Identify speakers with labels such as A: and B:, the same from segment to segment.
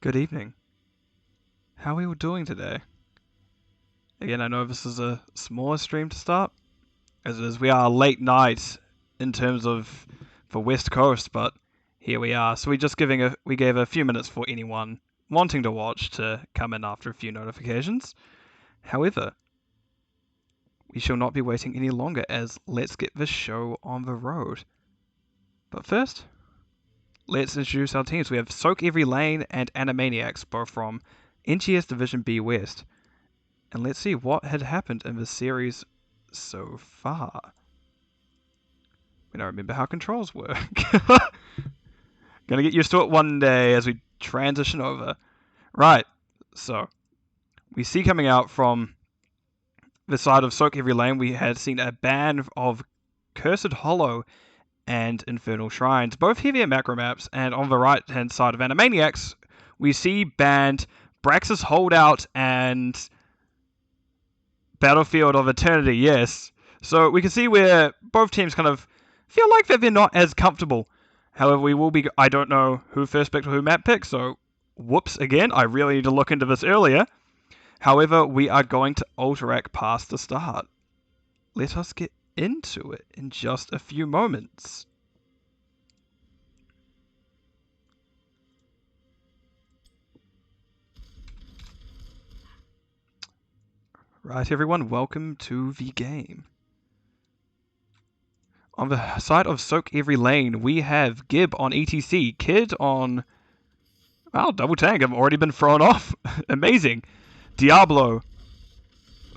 A: Good evening. How are we all doing today? Again, I know this is a smaller stream to start, as it is we are late night in terms of for West Coast, but here we are. So we gave a few minutes for anyone wanting to watch to come in after a few notifications. However, we shall not be waiting any longer, as let's get this show on the road. But first, let's introduce our teams. We have sOaK, eVeRy, LaNe, and Ana Maniacs, both from NGS Division B West. And let's see what had happened in the series so far. We don't remember how controls work. Gonna get used to it one day as we transition over. Right, so we see coming out from the side of sOaK, eVeRy, LaNe, we had seen a ban of Cursed Hollow and Infernal Shrines, both heavier macro maps, and on the right hand side of Ana Maniacs, we see banned Braxis Holdout and Battlefield of Eternity, yes. So we can see where both teams kind of feel like that they're not as comfortable. However, we will be, I don't know who first picked or who map picked, so whoops again, I really need to look into this earlier. However, we are going to Alterac past the start. Let us get into it in just a few moments. Right, everyone, welcome to the game. On the side of sOaK, eVeRy, LaNe, we have Gib on ETC, Kid on... Wow, double tank, I've already been thrown off. Amazing. Diablo.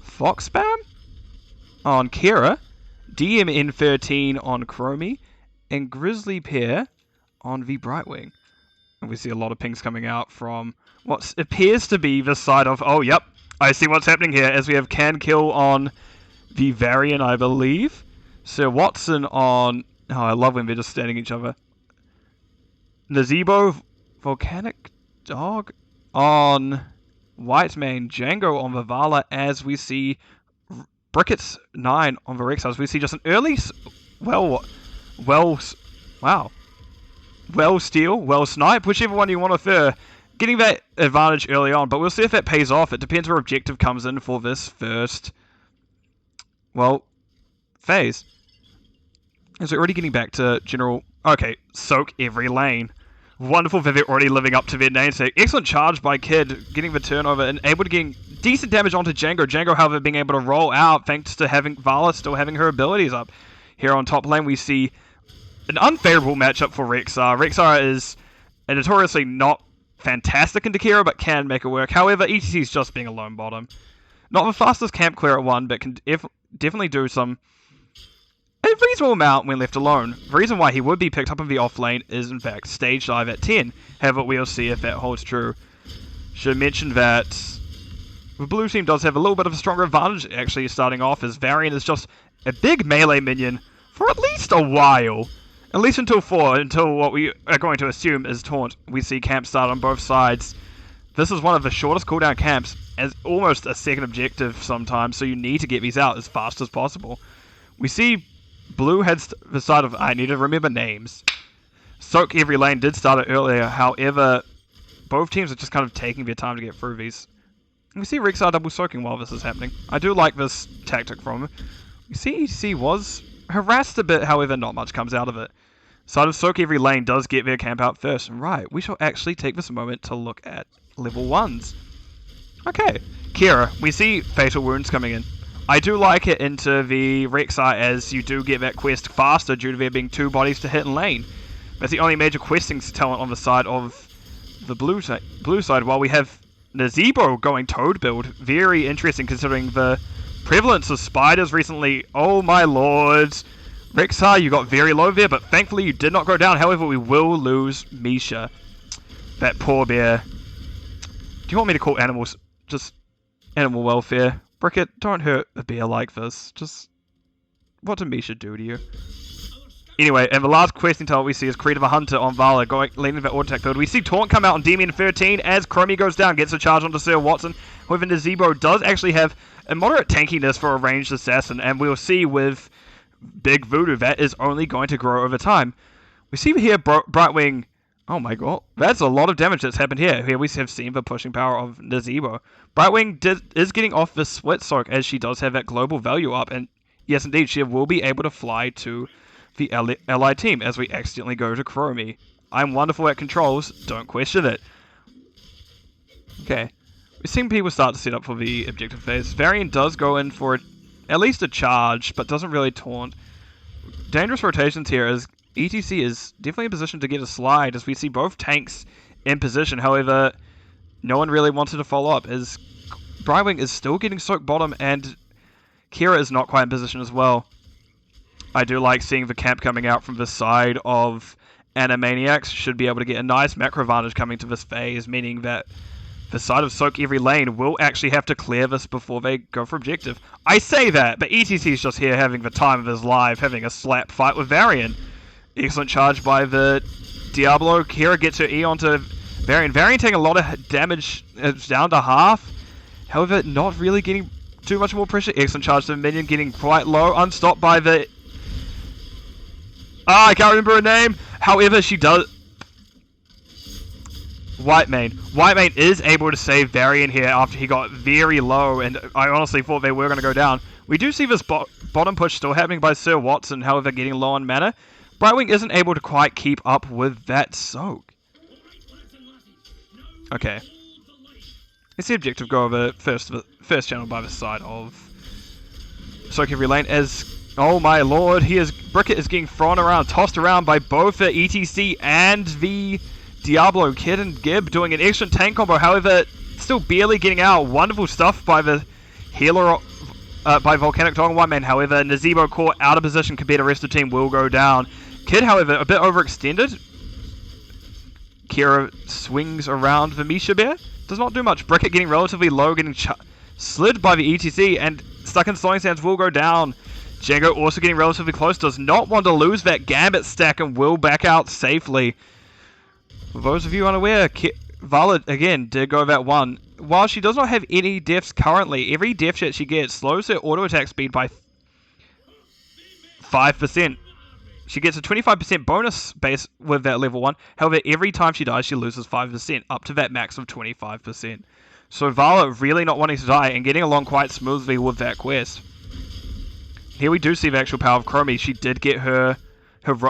A: Fox Spam on Kira. DMN13 on Chromie. And Grizzly Pear on the Brightwing. And we see a lot of pings coming out from what appears to be the side of... Oh, yep. I see what's happening here, as we have Can Kill on the Varian, I believe. Sir Watson on... Oh, I love when they're just standing each other. Nazebo, Volcanic Dog on White Mane. Django on Vivala, as we see Brickets 9 on the Rex. As we see just an early... Well steal, well snipe, whichever one you want to prefer. Getting that advantage early on, but we'll see if that pays off. It depends where objective comes in for this first, well, phase. As we're already getting back to general... Okay, sOaK, eVeRy, LaNe. Wonderful that they're already living up to their namesake. Excellent charge by Kid, getting the turnover and able to get decent damage onto Django. Django, however, being able to roll out thanks to having Vala still having her abilities up. Here on top lane, we see an unfavorable matchup for Rexar. Rexar is a notoriously not fantastic in Kira, but can make it work. However, ETC is just being a lone bottom. Not the fastest camp clear at 1, but can definitely do a reasonable amount when left alone. The reason why he would be picked up in the off lane is, in fact, stage dive at 10. However, we'll see if that holds true. Should mention that the blue team does have a little bit of a stronger advantage, actually, starting off, as Varian is just a big melee minion for at least a while. At least until 4, until what we are going to assume is Taunt. We see camps start on both sides. This is one of the shortest cooldown camps, as almost a second objective sometimes, so you need to get these out as fast as possible. We see Blue heads the side of... I need to remember names. sOaK, eVeRy, LaNe did start it earlier, however, both teams are just kind of taking their time to get through these. And we see Rexar double soaking while this is happening. I do like this tactic from him. We see ETC was harassed a bit, however, not much comes out of it. Side of sOaK, eVeRy, LaNe does get their camp out first. Right, we shall actually take this moment to look at level 1s. Okay, Kira, we see Fatal Wounds coming in. I do like it into the Rexar, as you do get that quest faster due to there being 2 bodies to hit in lane. That's the only major questing talent on the side of the blue side, while we have Nazebo going Toad build. Very interesting considering the prevalence of spiders recently. Oh my lords. Rexar, you got very low there, but thankfully you did not go down. However, we will lose Misha. That poor bear. Do you want me to call animals just animal welfare? Bricket, don't hurt a bear like this. Just, what did Misha do to you? Anyway, and the last questing talent we see is Creed of a Hunter on Vala, leading the auto-attack build. We see Taunt come out on DMN13 as Chromie goes down, gets a charge onto Sir Watson. However, Nazebo does actually have a moderate tankiness for a ranged assassin, and we'll see with Big Voodoo that is only going to grow over time. We see here Brightwing Oh my god. That's a lot of damage that's happened here. Here we have seen the pushing power of Nazeebo. Brightwing is getting off the split sOaK as she does have that global value up. And yes, indeed, she will be able to fly to the ally team as we accidentally go to Chromie. I'm wonderful at controls. Don't question it. Okay. We're seeing people start to set up for the objective phase. Varian does go in for at least a charge, but doesn't really taunt. Dangerous rotations here as ETC is definitely in position to get a slide as we see both tanks in position. However, no one really wanted to follow up as Brightwing is still getting sOaK bottom and Kira is not quite in position as well. I do like seeing the camp coming out from the side of Ana Maniacs. Should be able to get a nice macro advantage coming to this phase, meaning that the side of sOaK eVeRy lane will actually have to clear this before they go for objective. I say that, but ETC is just here having the time of his life, having a slap fight with Varian. Excellent charge by the Diablo. Kira gets her E onto Varian. Varian taking a lot of damage. It's down to half. However, not really getting too much more pressure. Excellent charge to the minion, getting quite low. Unstopped by the... I can't remember her name. However, she does... Whitemane is able to save Varian here after he got very low, and I honestly thought they were going to go down. We do see this bottom push still happening by Sir Watson, however, getting low on mana. Brightwing isn't able to quite keep up with that sOaK. Okay. Let's see objective go over first channel by the side of sOaK eVeRy lane as... Oh my lord, Brickett is getting thrown around, tossed around by both the ETC and the Diablo. Kid and Gib doing an excellent tank combo, however, still barely getting out. Wonderful stuff by the healer, by Volcanic Dog and Whitemane. However, Nazeebo caught out of position compared to the rest of the team will go down. Kid, however, a bit overextended. Kira swings around the Misha Bear. Does not do much. Brickett getting relatively low, getting slid by the ETC, and Stuck in Slowing Sands will go down. Django also getting relatively close. Does not want to lose that Gambit stack and will back out safely. For those of you unaware, Violet, again, did go that one. While she does not have any deaths currently, every death shot she gets slows her auto attack speed by 5%. She gets a 25% bonus base with that level 1. However, every time she dies, she loses 5%, up to that max of 25%. So Violet really not wanting to die and getting along quite smoothly with that quest. Here we do see the actual power of Chromie. She did get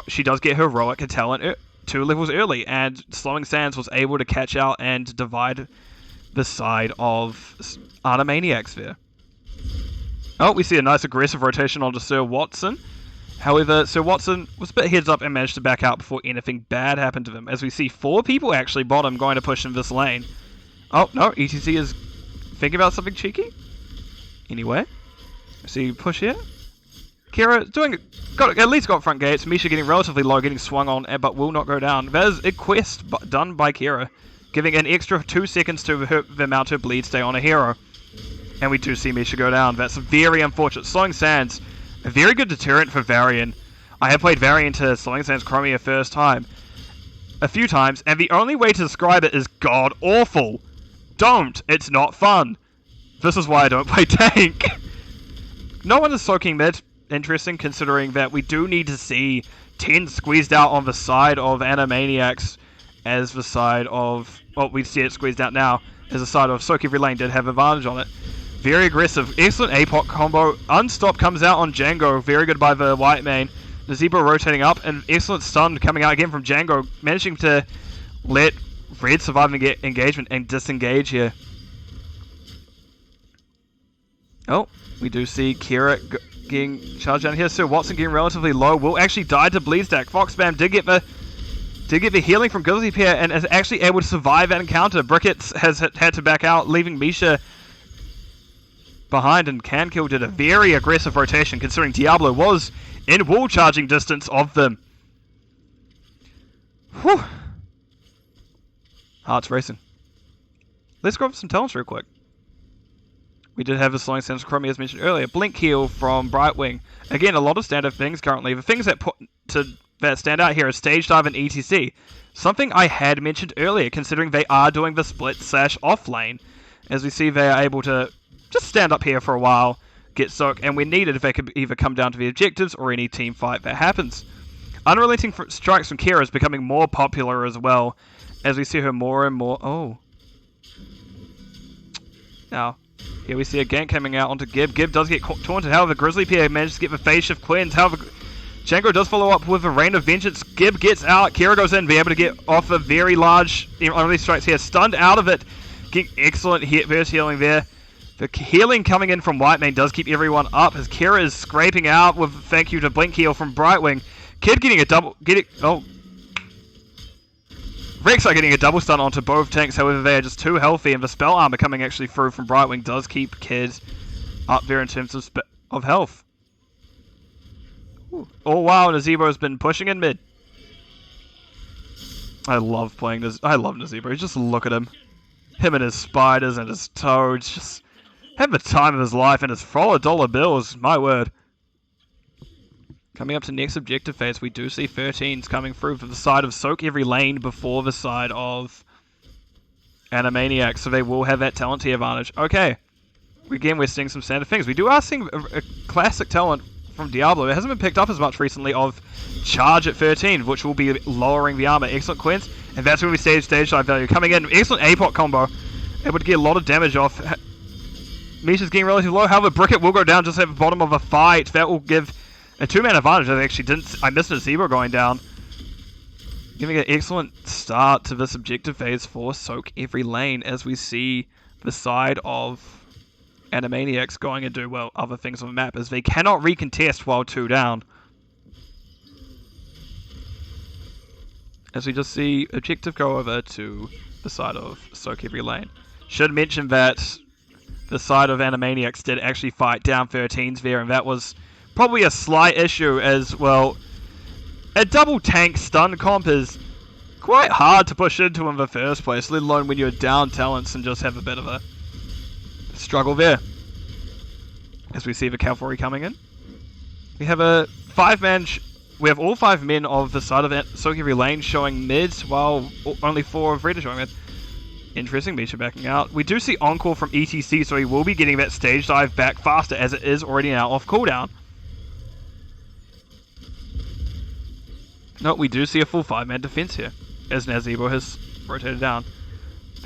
A: she does get her heroic talent 2 levels early, and Slowing Sands was able to catch out and divide the side of Ana Maniacs there. Oh, we see a nice aggressive rotation onto Sir Watson. However, Sir Watson was a bit heads up and managed to back out before anything bad happened to them, as we see 4 people actually bottom going to push in this lane. Oh, no, ETC is thinking about something cheeky. Anyway, see push here. Kira at least got front gates. Misha getting relatively low, getting swung on, but will not go down. That is a quest done by Kira, giving an extra 2 seconds to the amount her bleed stay on a hero. And we do see Misha go down. That's very unfortunate. Slowing Sands, a very good deterrent for Varian. I have played Varian to Slowing Sands Chromie a few times, and the only way to describe it is god awful. Don't. It's not fun. This is why I don't play tank. No one is soaking mid. Interesting, considering that we do need to see 10 squeezed out on the side of Ana Maniacs as the side of... Well, we see it squeezed out now as the side of sOaK eVeRy lane did have advantage on it. Very aggressive. Excellent APOC combo. Unstop comes out on Django. Very good by the Whitemane. Nazeebo rotating up, and excellent stun coming out again from Django, managing to let Red survive and get engagement and disengage here. Oh, we do see Kira getting charged down here. Sir Watson getting relatively low. Will actually die to bleed stack. Fox Spam did get the healing from Grizzly Pear and is actually able to survive that encounter. Brickett has had to back out, leaving Misha behind, and Cankill did a very aggressive rotation considering Diablo was in wall charging distance of them. Whew. Heart's racing. Let's go over some talents real quick. We did have a Slowing Sands Chromie as mentioned earlier. Blink Heal from Brightwing. Again, a lot of standard things currently. The things that stand out here are Stage Dive and ETC. Something I had mentioned earlier, considering they are doing the split/off lane. As we see, they are able to just stand up here for a while, get sOaK, and when needed, if they could either come down to the objectives or any team fight that happens. unrelenting strikes from Kira is becoming more popular as well, as we see her more and more. Oh. Now, here we see a gank coming out onto Gib. Gib does get taunted. However, Grizzly Pierre manages to get the phase shift cleanse. However, Django does follow up with a Rain of Vengeance. Gib gets out. Kira goes in, be able to get off a very large unreleased strikes here. Stunned out of it. Getting excellent burst healing there. The healing coming in from Whitemane does keep everyone up as Kira is scraping out with thank you to Blink Heal from Brightwing. Kid getting a double... Rex are getting a double stun onto both tanks, however they are just too healthy, and the spell armor coming actually through from Brightwing does keep Kid up there in terms of health. All while Nazebo has been pushing in mid. I love playing this. I love Nazebo. Just look at him. Him and his spiders and his toads. Just have the time of his life and his $4 bills. My word. Coming up to next objective phase, we do see 13s coming through for the side of sOaK every lane before the side of Ana Maniacs, so they will have that talent tier advantage. Okay. Again, we're seeing some standard things. We are seeing a classic talent from Diablo. It hasn't been picked up as much recently of Charge at 13, which will be lowering the armor. Excellent cleanse, and that's when we see stage dive value. Coming in, excellent APOC combo. Able to get a lot of damage off. Misha's getting relatively low, however, Bricket will go down just at the bottom of a fight. That will give a 2-man advantage. I missed a Zebra going down. Giving an excellent start to this objective phase for sOaK every lane as we see the side of Ana Maniacs going and do, well, other things on the map as they cannot recontest while 2 down. As we just see objective go over to the side of sOaK every lane. Should mention that the side of Ana Maniacs did actually fight down 13s there, and that was probably a slight issue as, well, a double tank stun comp is quite hard to push into in the first place, let alone when you're down talents and just have a bit of a struggle there. As we see the cavalry coming in, we have a 5-man. We have all 5 men of the side of sOaK every lane showing mid, while only 4 of Rita showing mid. Interesting, Misha backing out. We do see Encore from ETC, so he will be getting that stage dive back faster as it is already now off cooldown. No, we do see a full 5-man defense here as Nazebo has rotated down.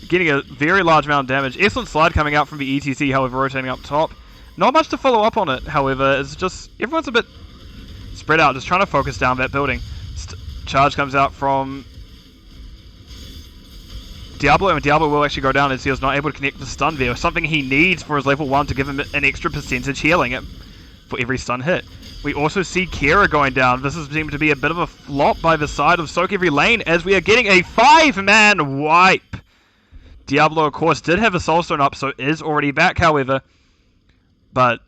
A: Getting a very large amount of damage. Excellent slide coming out from the ETC, however, rotating up top. Not much to follow up on it, however. It's just, everyone's a bit spread out, just trying to focus down that building. Charge comes out from Diablo, and Diablo will actually go down as he was not able to connect the stun there. Something he needs for his level 1 to give him an extra percentage healing for every stun hit. We also see Kira going down. This has seemed to be a bit of a flop by the side of sOaK every lane as we are getting a 5-man wipe. Diablo, of course, did have a Soulstone up, so is already back, however. But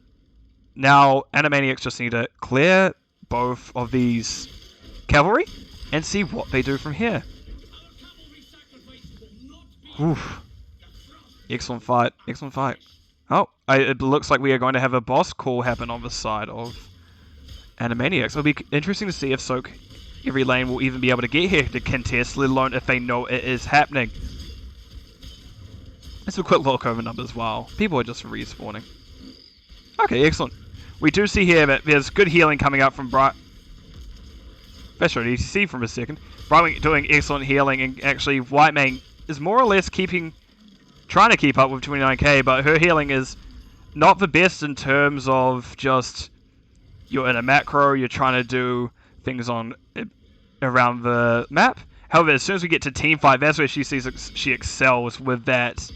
A: now Ana Maniacs just need to clear both of these cavalry and see what they do from here. Oof. Excellent fight. Excellent fight. Oh, it looks like we are going to have a boss call happen on the side of Ana Maniacs. It'll be interesting to see if sOaK every lane will even be able to get here to contest, let alone if they know it is happening. Let's have a quick look over numbers while people are just respawning. Okay, excellent. We do see here that there's good healing coming up from That's right, ETC from a second. Brightwing doing excellent healing, and actually Whitemane is more or less trying to keep up with 29k, but her healing is not the best in terms of just you're in a macro, you're trying to do things around the map. However, as soon as we get to team fight, that's where she excels with that.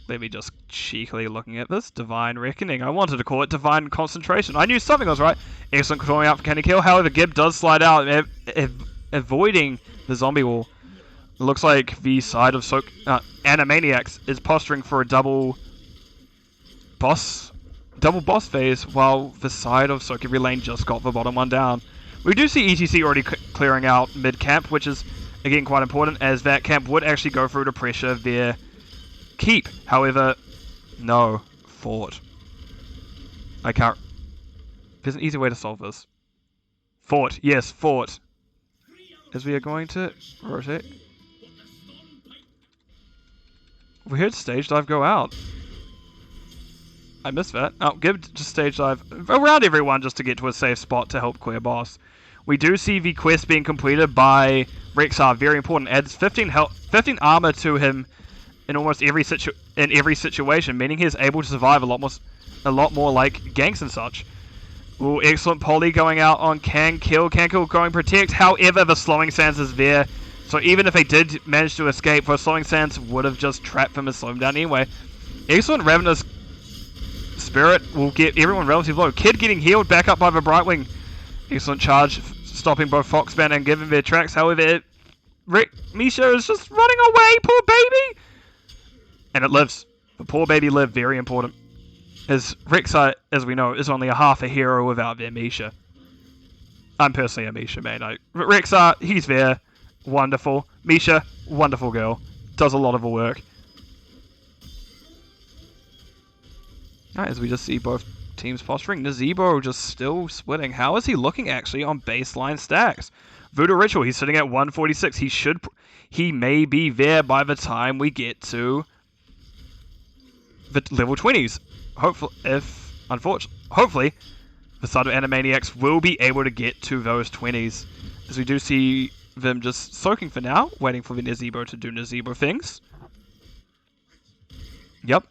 A: Let me just cheekily looking at this. Divine Reckoning. I wanted to call it Divine Concentration. I knew something was right. Excellent calling out for Candy Kill. However, Gib does slide out, avoiding the zombie wall. It looks like the side of sOaK, Ana Maniacs is posturing for a double boss phase, while the side of sOaK every lane just got the bottom one down. We do see ETC already clearing out mid-camp, which is, again, quite important, as that camp would actually go through to pressure their keep. However, no. Fort. I can't... There's an easy way to solve this. Fort. Yes, fort. As we are going to rotate. We heard stage dive go out. I missed that. Oh, Gib just stage dive around everyone just to get to a safe spot to help clear boss. We do see the quest being completed by Rexar, very important. Adds 15 armor to him in almost every situation, meaning he is able to survive a lot more like ganks and such. Ooh, excellent poly going out on Can Kill going protect. However, the slowing sands is there, so even if they did manage to escape, the slowing sands would have just trapped them and slowed them down anyway. Excellent Ravenous Spirit will get everyone relatively low. Kid getting healed back up by the Brightwing. Excellent charge, stopping both Foxman and giving their tracks. However, Misha is just running away, poor baby! And it lives. The poor baby lived, very important. As Rexar, as we know, is only a half a hero without their Misha. I'm personally a Misha man. Rexar, he's there. Wonderful. Misha, wonderful girl. Does a lot of the work. As we just see both teams posturing. Nazebo just still splitting. How is he looking actually on baseline stacks? Voodoo Ritual, he's sitting at 146. He may be there by the time we get to the level 20s. Hopefully, the side of Ana Maniacs will be able to get to those 20s. As we do see them just soaking for now, waiting for the Nazebo to do Nazebo things. Yep,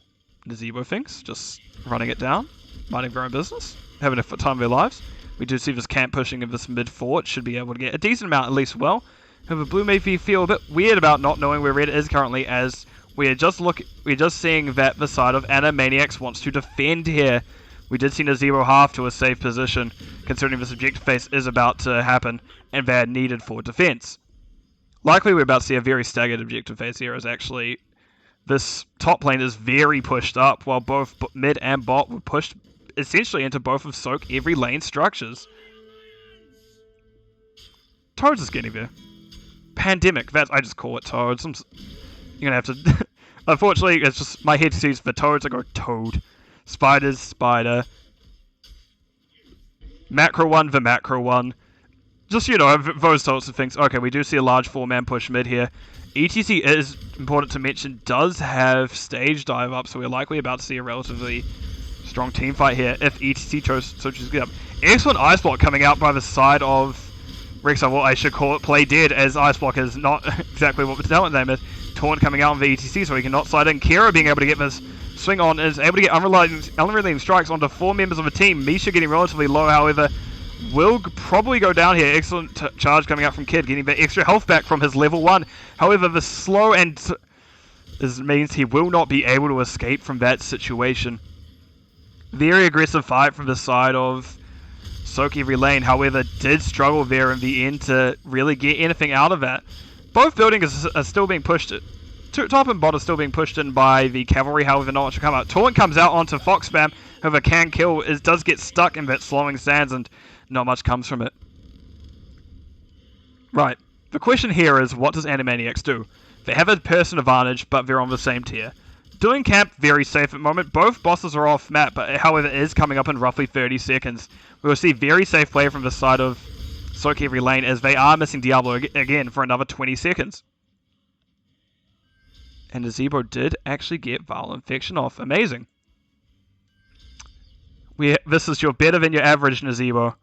A: Nazebo things, just running it down, minding their own business, having a time of their lives. We do see this camp pushing of this mid-fort, should be able to get a decent amount at least well. However, Blue may feel a bit weird about not knowing where Red is currently, as we're just seeing that the side of Ana Maniacs wants to defend here. We did see Nazebo half to a safe position, considering this objective phase is about to happen, and they're needed for defense. Likely we're about to see a very staggered objective phase here, as actually this top lane is very pushed up, while both mid and bot were pushed essentially into both of sOaK every lane structures. Toads is getting there. Pandemic, I just call it Toads. You're gonna have to... Unfortunately, it's just my head sees the Toads, I go Toad. Spiders, Spider. Macro one, the macro one. Just, you know, those sorts of things. Okay, we do see a large 4-man push mid here. ETC is, important to mention, does have stage dive up, so we're likely about to see a relatively strong team fight here if ETC chose to get up. Excellent Ice Block coming out by the side of Rexar. Well, I should call it Play Dead, as Ice Block is not exactly what the talent name is. Taunt coming out on the ETC, so he cannot slide in. Kira being able to get this swing on, is able to get unrelenting strikes onto 4 members of a team. Misha getting relatively low, however, will probably go down here. Excellent charge coming out from Kid, getting the extra health back from his level 1. However, the slow and means he will not be able to escape from that situation. Very aggressive fight from the side of sOaK every lane, however, did struggle there in the end to really get anything out of that. Both buildings are still being pushed. Top and bot are still being pushed in by the cavalry, however, not much will come out. Taunt comes out onto Fox Spam, however, Can Kill does get stuck in that slowing sands, and not much comes from it. Right. The question here is, what does Ana Maniacs do? They have a person advantage, but they're on the same tier. Doing camp, very safe at the moment. Both bosses are off map, but however, it is coming up in roughly 30 seconds. We will see very safe play from the side of sOaK every lane, as they are missing Diablo again for another 20 seconds. And Nazebo did actually get Viral Infection off. Amazing. This is your better than your average Nazebo.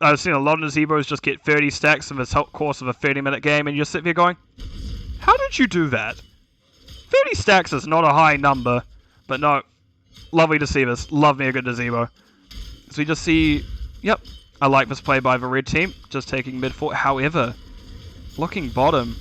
A: I've seen a lot of Nazebos just get 30 stacks in the course of a 30-minute game, and you sit there going, how did you do that? 30 stacks is not a high number, but no. Lovely to see this. Love me a good Nazebo. So we just see, yep, I like this play by the red team, just taking mid-fort. However, looking bottom,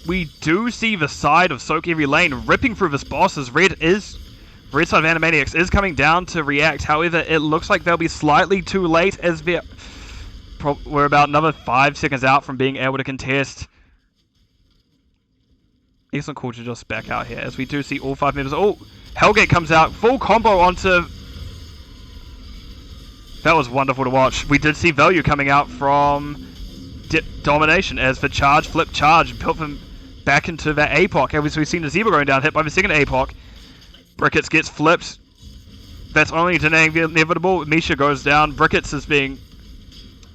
A: we do see the side of sOaK every lane ripping through this boss, as red side of Ana Maniacs is coming down to react. However, it looks like they'll be slightly too late, as we're about another 5 seconds out from being able to contest. Excellent call to just back out here, as we do see all 5 members. Oh, Hellgate comes out, full combo onto... That was wonderful to watch. We did see value coming out from Domination, as the charge, flip charge, put them back into that APOC. Obviously, we've seen the Zebra going down, hit by the second APOC. Brickets gets flipped. That's only denying the inevitable. Misha goes down. Brickets is being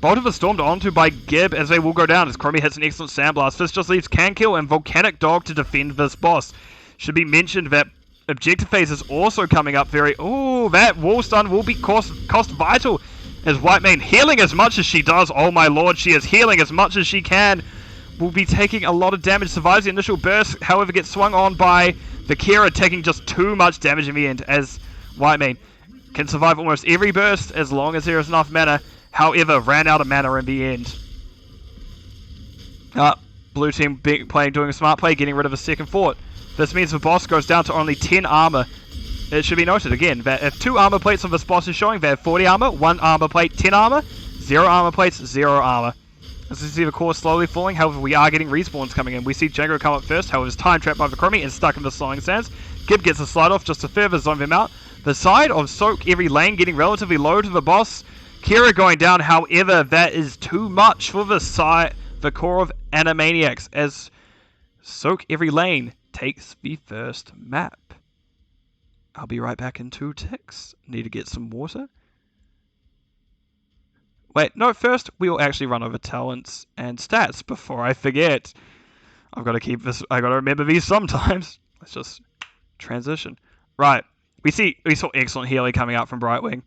A: bolted and stormed onto by Gib, as they will go down, as Chromie hits an excellent Sandblast. This just leaves Can Kill and Volcanic Dog to defend this boss. Should be mentioned that Objective phase is also coming up very... Oh, that wall stun will be cost vital as Whitemane healing as much as she does. Oh my lord, she is healing as much as she can. Will be taking a lot of damage, survives the initial burst, however gets swung on by Vakira, taking just too much damage in the end as Whitemane can survive almost every burst as long as there is enough mana. However, ran out of mana in the end. Blue team doing a smart play, getting rid of a second fort. This means the boss goes down to only 10 armor. It should be noted again that if 2 armor plates of this boss is showing, they have 40 armor, 1 armor plate, 10 armor, 0 armor plates, 0 armor. As we see the core slowly falling, however we are getting respawns coming in. We see Django come up first, however is time trapped by the Chromie and stuck in the slowing sands. Gib gets a slide off just to further zone them out. The side of sOaK eVeRy lane getting relatively low to the boss. Kira going down, however that is too much for the core of Ana Maniacs as sOaK eVeRy lane takes the first map. I'll be right back in 2 ticks. Need to get some water. Wait, no, first we'll actually run over talents and stats before I forget. I've got to keep this, I got to remember these sometimes. Let's just transition. Right, we saw excellent healing coming out from Brightwing.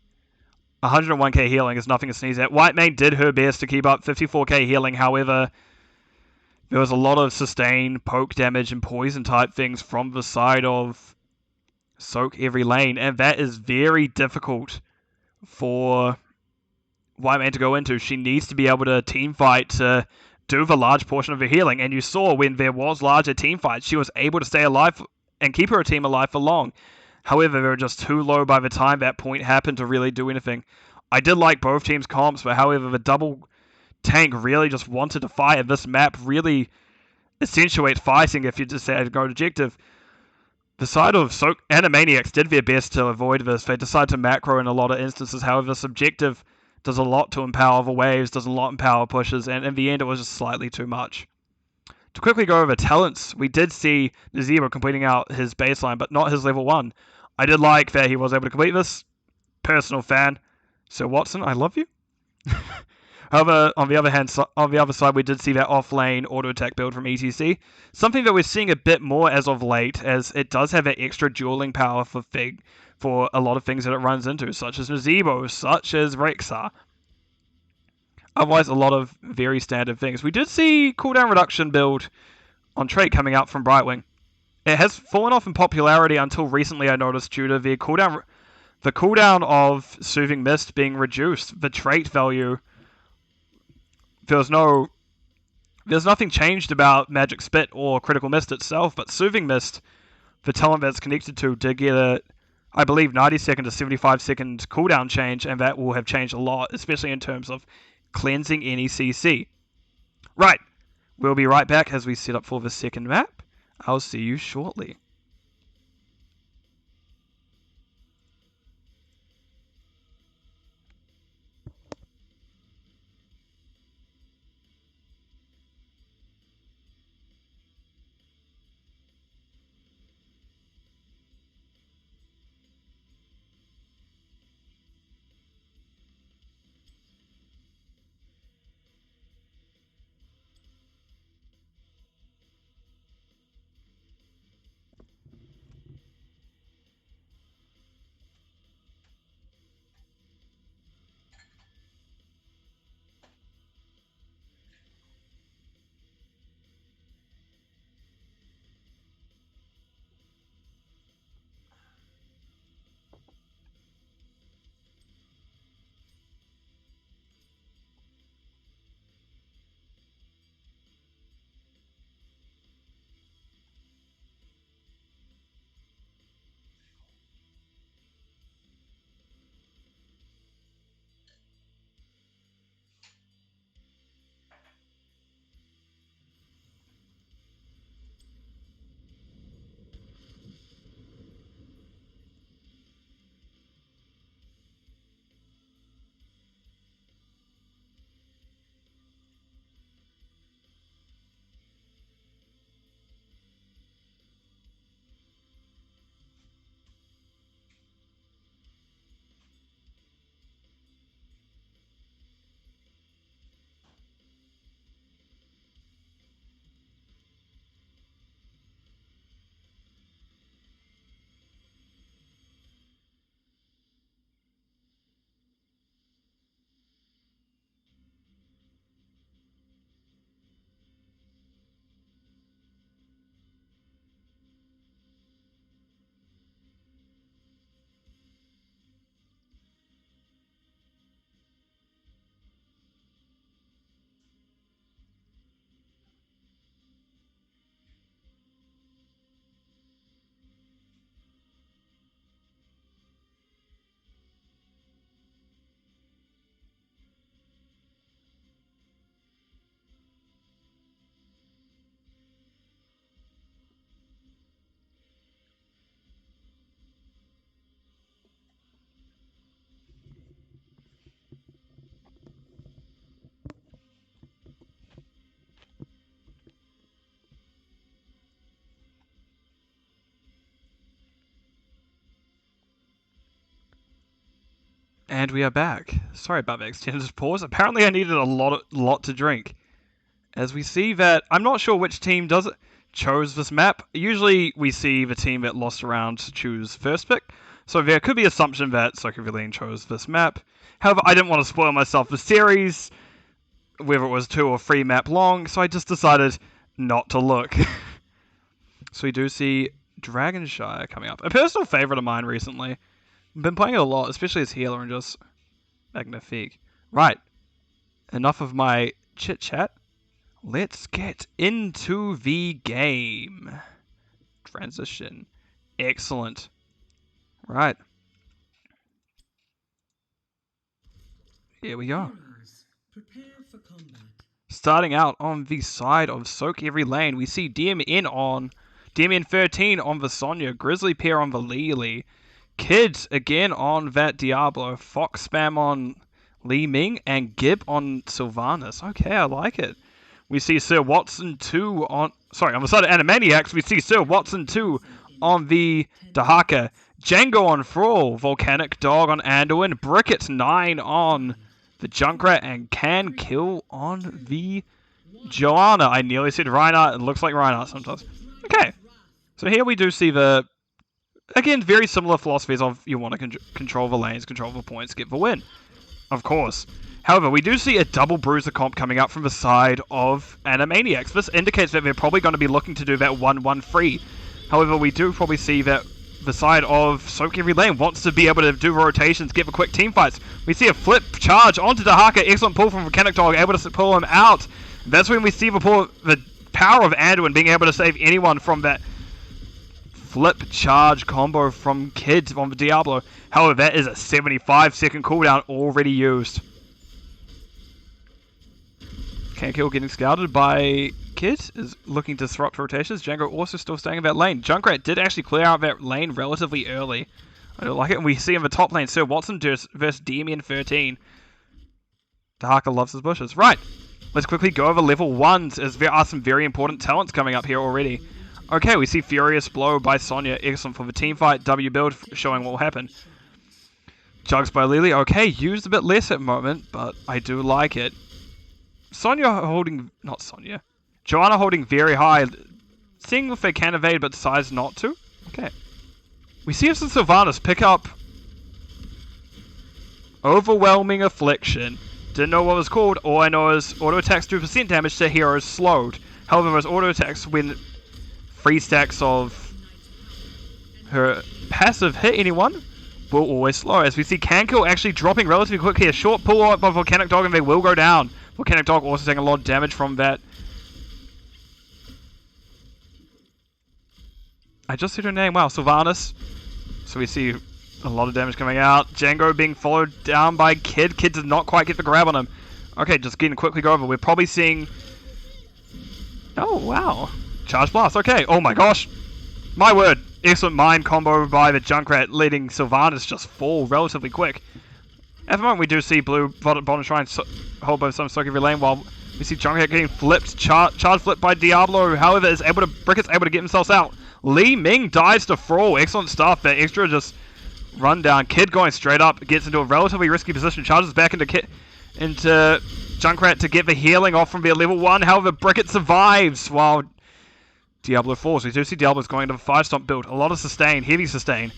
A: 101k healing is nothing to sneeze at. Whitemane did her best to keep up 54k healing, however, there was a lot of sustained poke damage and poison type things from the side of sOaK eVeRy lane, and that is very difficult for Whitemane to go into. She needs to be able to team fight to do the large portion of her healing, and you saw when there was larger team fights, she was able to stay alive and keep her team alive for long. However, they were just too low by the time that point happened to really do anything. I did like both teams' comps, but however, the double tank really just wanted to fight, and this map really accentuates fighting if you decide to go objective. The side of sOaK Ana Maniacs did their best to avoid this. They decided to macro in a lot of instances, however, subjective does a lot to empower the waves, does a lot empower pushes, and in the end it was just slightly too much. To quickly go over talents, we did see Zero completing out his baseline, but not his level 1. I did like that he was able to complete this. Personal fan. So Watson, I love you. However, on the other side, we did see that off-lane auto-attack build from ETC. Something that we're seeing a bit more as of late, as it does have that extra dueling power for a lot of things that it runs into, such as Nazebo, such as Rexar. Otherwise, a lot of very standard things. We did see cooldown reduction build on trait coming out from Brightwing. It has fallen off in popularity until recently, I noticed, due to the cooldown of Soothing Mist being reduced. The trait value... There's nothing changed about Magic Spit or Critical Mist itself, but Soothing Mist, the talent that's connected to, did get a, I believe, 90 second to 75 second cooldown change, and that will have changed a lot, especially in terms of cleansing any CC. Right, we'll be right back as we set up for the second map. I'll see you shortly. And we are back. Sorry about the extended pause. Apparently I needed a lot to drink. As we see that, I'm not sure which team chose this map. Usually we see the team that lost a round choose first pick. So there could be assumption that sOaK and LaNe chose this map. However, I didn't want to spoil myself the series, whether it was 2 or 3 map long, so I just decided not to look. So we do see Dragonshire coming up. A personal favorite of mine recently. I've been playing it a lot, especially as healer, and just magnifique. Right. Enough of my chit-chat. Let's get into the game. Transition. Excellent. Right. Here we go.
B: Prepare for combat.
A: Starting out on the side of sOaK every lane, we see DMN 13 on the Sonya, Grizzly Pear on the Lily, Kid again on that Diablo, Fox Spam on Li Ming, and Gib on Sylvanas. Okay, I like it. We see Sir Watson 2 on the side of Ana Maniacs, we see Sir Watson 2 on the Dahaka, Django on Thrall, Volcanic Dog on Anduin, Bricket 9 on the Junkrat, and Can Kill on the Joanna. I nearly said Reinhardt. It looks like Reinhardt sometimes. Okay. So here we do see the, again, very similar philosophies of you want to control the lanes, control the points, get the win. Of course. However, we do see a double bruiser comp coming up from the side of Ana Maniacs. This indicates that they're probably going to be looking to do that 1-1-3. However, we do probably see that the side of sOaK every lane wants to be able to do rotations, get the quick team fights. We see a flip charge onto Dahaka, excellent pull from Volcanic Dog, able to pull him out. That's when we see the power of Anduin being able to save anyone from that flip charge combo from Kid on the Diablo. However, that is a 75-second cooldown already used. Cankill getting scouted by Kid is looking to disrupt rotations. Django also still staying in that lane. Junkrat did actually clear out that lane relatively early. I don't like it. And we see in the top lane Sir Watson versus DMN 13. Dahaka loves his bushes. Right. Let's quickly go over level 1s, as there are some very important talents coming up here already. Okay, we see Furious Blow by Sonya. Excellent for the team fight. W build showing what will happen. Jugs by Lily. Okay, used a bit less at the moment, but I do like it. Joanna holding very high. Seeing if they can evade, but decides not to. Okay. We see some Sylvanas pick up Overwhelming Affliction. Didn't know what it was called. All I know is auto attacks do % damage to heroes slowed. However, those auto attacks when 3 stacks of her passive hit anyone will always slow. As we see Cankill actually dropping relatively quickly. A short pull out by Volcanic Dog and they will go down. Volcanic Dog also taking a lot of damage from that. I just said her name. Wow, Sylvanas. So we see a lot of damage coming out. Django being followed down by Kid. Kid does not quite get the grab on him. Okay, just getting quickly go over. We're probably seeing... Oh, wow. Charge Blast. Okay. Oh my gosh. My word. Excellent mind combo by the Junkrat, letting Sylvanas just fall relatively quick. At the moment, we do see Blue bottom try and hold both some sOaK every lane, while we see Junkrat getting flipped, charge flipped by Diablo. However, Bricket's able to get themselves out. Li Ming dies to Thrall. Excellent stuff. That extra just run down. Kid going straight up, gets into a relatively risky position, charges back into Junkrat to get the healing off from their level 1. However, Bricket survives while Diablo falls. We do see Diablo's going into a 5-stomp build. A lot of sustain, heavy sustain.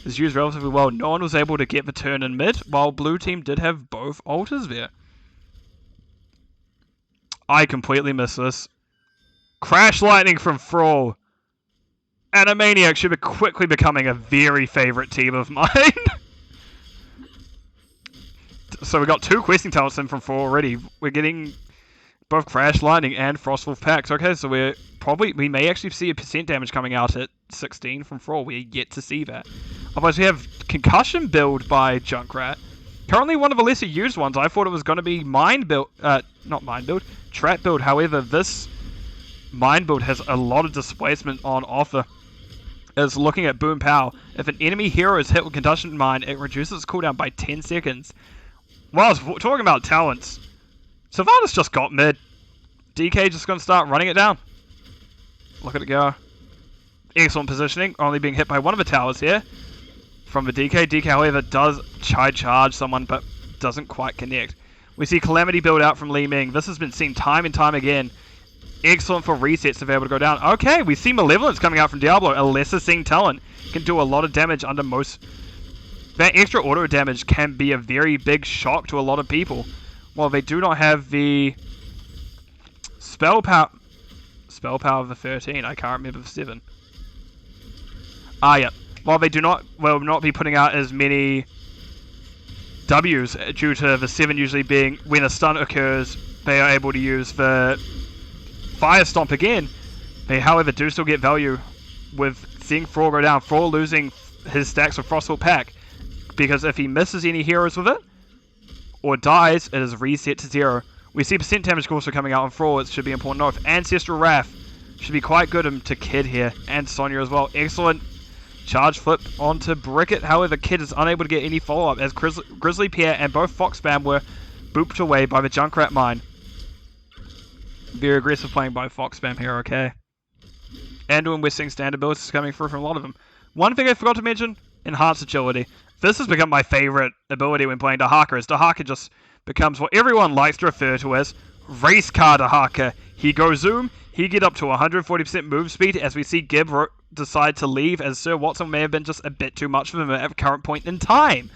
A: Is used relatively well. No one was able to get the turn in mid, while blue team did have both ulters there. I completely missed this. Crash Lightning from Thrall. Ana Maniacs should be quickly becoming a very favourite team of mine. So we got 2 questing talents in from Thrall already. We're getting both Crash Lightning and Frostwolf packs. Okay, so we may actually see a % damage coming out at 16 from Thrall. We're yet to see that. Otherwise, we have Concussion build by Junkrat. Currently one of the lesser used ones. I thought it was going to be Trap build. However, this Mind build has a lot of displacement on offer. As looking at Boom Pow, if an enemy hero is hit with Concussion Mine, it reduces its cooldown by 10 seconds. Well, I was talking about talents. Sylvanas just got mid. DK just going to start running it down. Look at it go. Excellent positioning, only being hit by one of the towers here. from the DK. DK, however, does charge someone, but doesn't quite connect. We see Calamity build out from Li Ming. This has been seen time and time again. Excellent for resets to be able to go down. Okay, we see Malevolence coming out from Diablo. A lesser seen talent can do a lot of damage under most... That extra auto damage can be a very big shock to a lot of people. Well, they do not have the spell power of the 13. I can't remember the 7. Yeah. While they will not be putting out as many W's due to the 7 usually being when a stun occurs, they are able to use the Fire Stomp again. They, however, do still get value with seeing Thor go down. Thor losing his stacks of Frostful Pack, because if he misses any heroes with it or dies, it is reset to 0. We see percent damage also coming out on Thor, which should be important to note. Ancestral Wrath should be quite good to Kid here, and Sonya as well. Excellent charge flip onto Bricket. However, Kid is unable to get any follow-up as Grizzly Pierre and both Fox Spam were booped away by the Junkrat Mine. Very aggressive playing by Fox Spam here, okay. And doing Westing standard builds is coming through from a lot of them. One thing I forgot to mention, Enhanced Agility. This has become my favorite ability when playing Dahaka, as Dahaka just becomes what everyone likes to refer to as Race Car Dahaka. He goes zoom, he get up to 140% move speed, as we see Gib decide to leave, as Sir Watson may have been just a bit too much for him at the current point in time.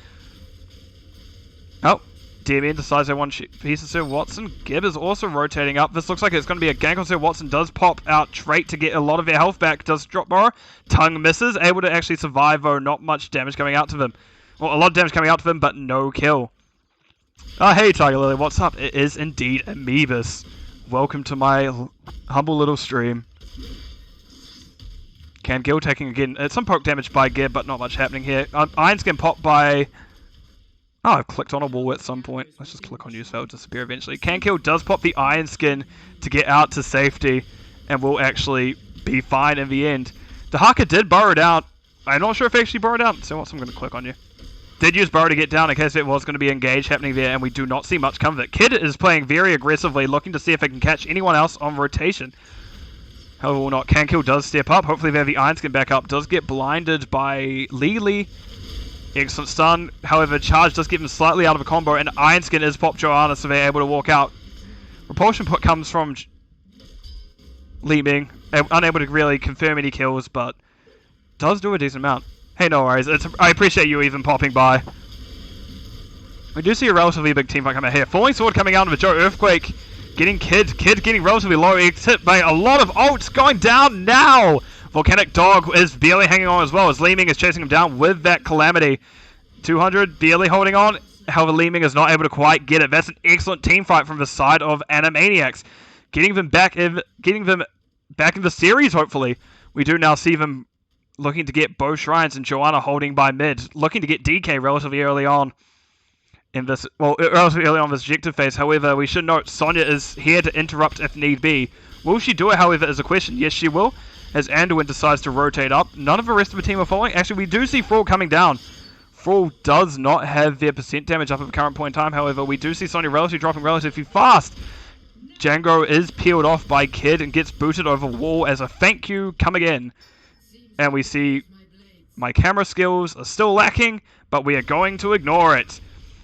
A: Oh, DMN decides they want a piece of Sir Watson. Gib is also rotating up. This looks like it's going to be a gank on Sir Watson. Does pop out trait to get a lot of their health back. Does drop borrow. Tongue misses. Able to actually survive, though. Not much damage coming out to them. Well, a lot of damage coming out to them, but no kill. Oh, hey, Tiger Lily. What's up? It is indeed Amoebus. Welcome to my humble little stream. Can Gil taking again some poke damage by Gib, but not much happening here. Iron Skin popped by... Oh, I've clicked on a wall at some point. Let's just click on use, so it'll disappear eventually. Kankill does pop the Iron Skin to get out to safety, and will actually be fine in the end. Dahaka did burrow down. I'm not sure if he actually burrowed out, so I'm going to click on you. Did use burrow to get down in case it was going to be engaged happening there, and we do not see much come of it. Kid is playing very aggressively, looking to see if he can catch anyone else on rotation. However, will not. Kankill does step up. Hopefully they have the Iron Skin back up. Does get blinded by Lily. Excellent stun. However, charge does get him slightly out of a combo, and Iron Skin is popped Joanna, so they're able to walk out. Repulsion put comes from Li Ming, unable to really confirm any kills, but does do a decent amount. Hey, no worries. I appreciate you even popping by. We do see a relatively big team fight coming out here. Falling Sword coming out of a Joe Earthquake, getting Kid getting relatively low. It's hit by a lot of ults going down now. Volcanic Dog is barely hanging on as well, as Li Ming is chasing him down with that Calamity. 200 barely holding on. However, Li Ming is not able to quite get it. That's an excellent team fight from the side of Ana Maniacs, getting them back in the series. Hopefully, we do now see them looking to get both shrines, and Joanna holding by mid, looking to get DK relatively early on in this. Well, relatively early on this objective phase. However, we should note Sonya is here to interrupt if need be. Will she do it? However, is a question. Yes, she will. As Anduin decides to rotate up. None of the rest of the team are following. Actually, we do see Thrall coming down. Thrall does not have their percent damage up at the current point in time. However, we do see Sonya relatively dropping relatively fast. Django is peeled off by Kid and gets booted over wall as a thank you coming in. And we see my camera skills are still lacking, but we are going to ignore it.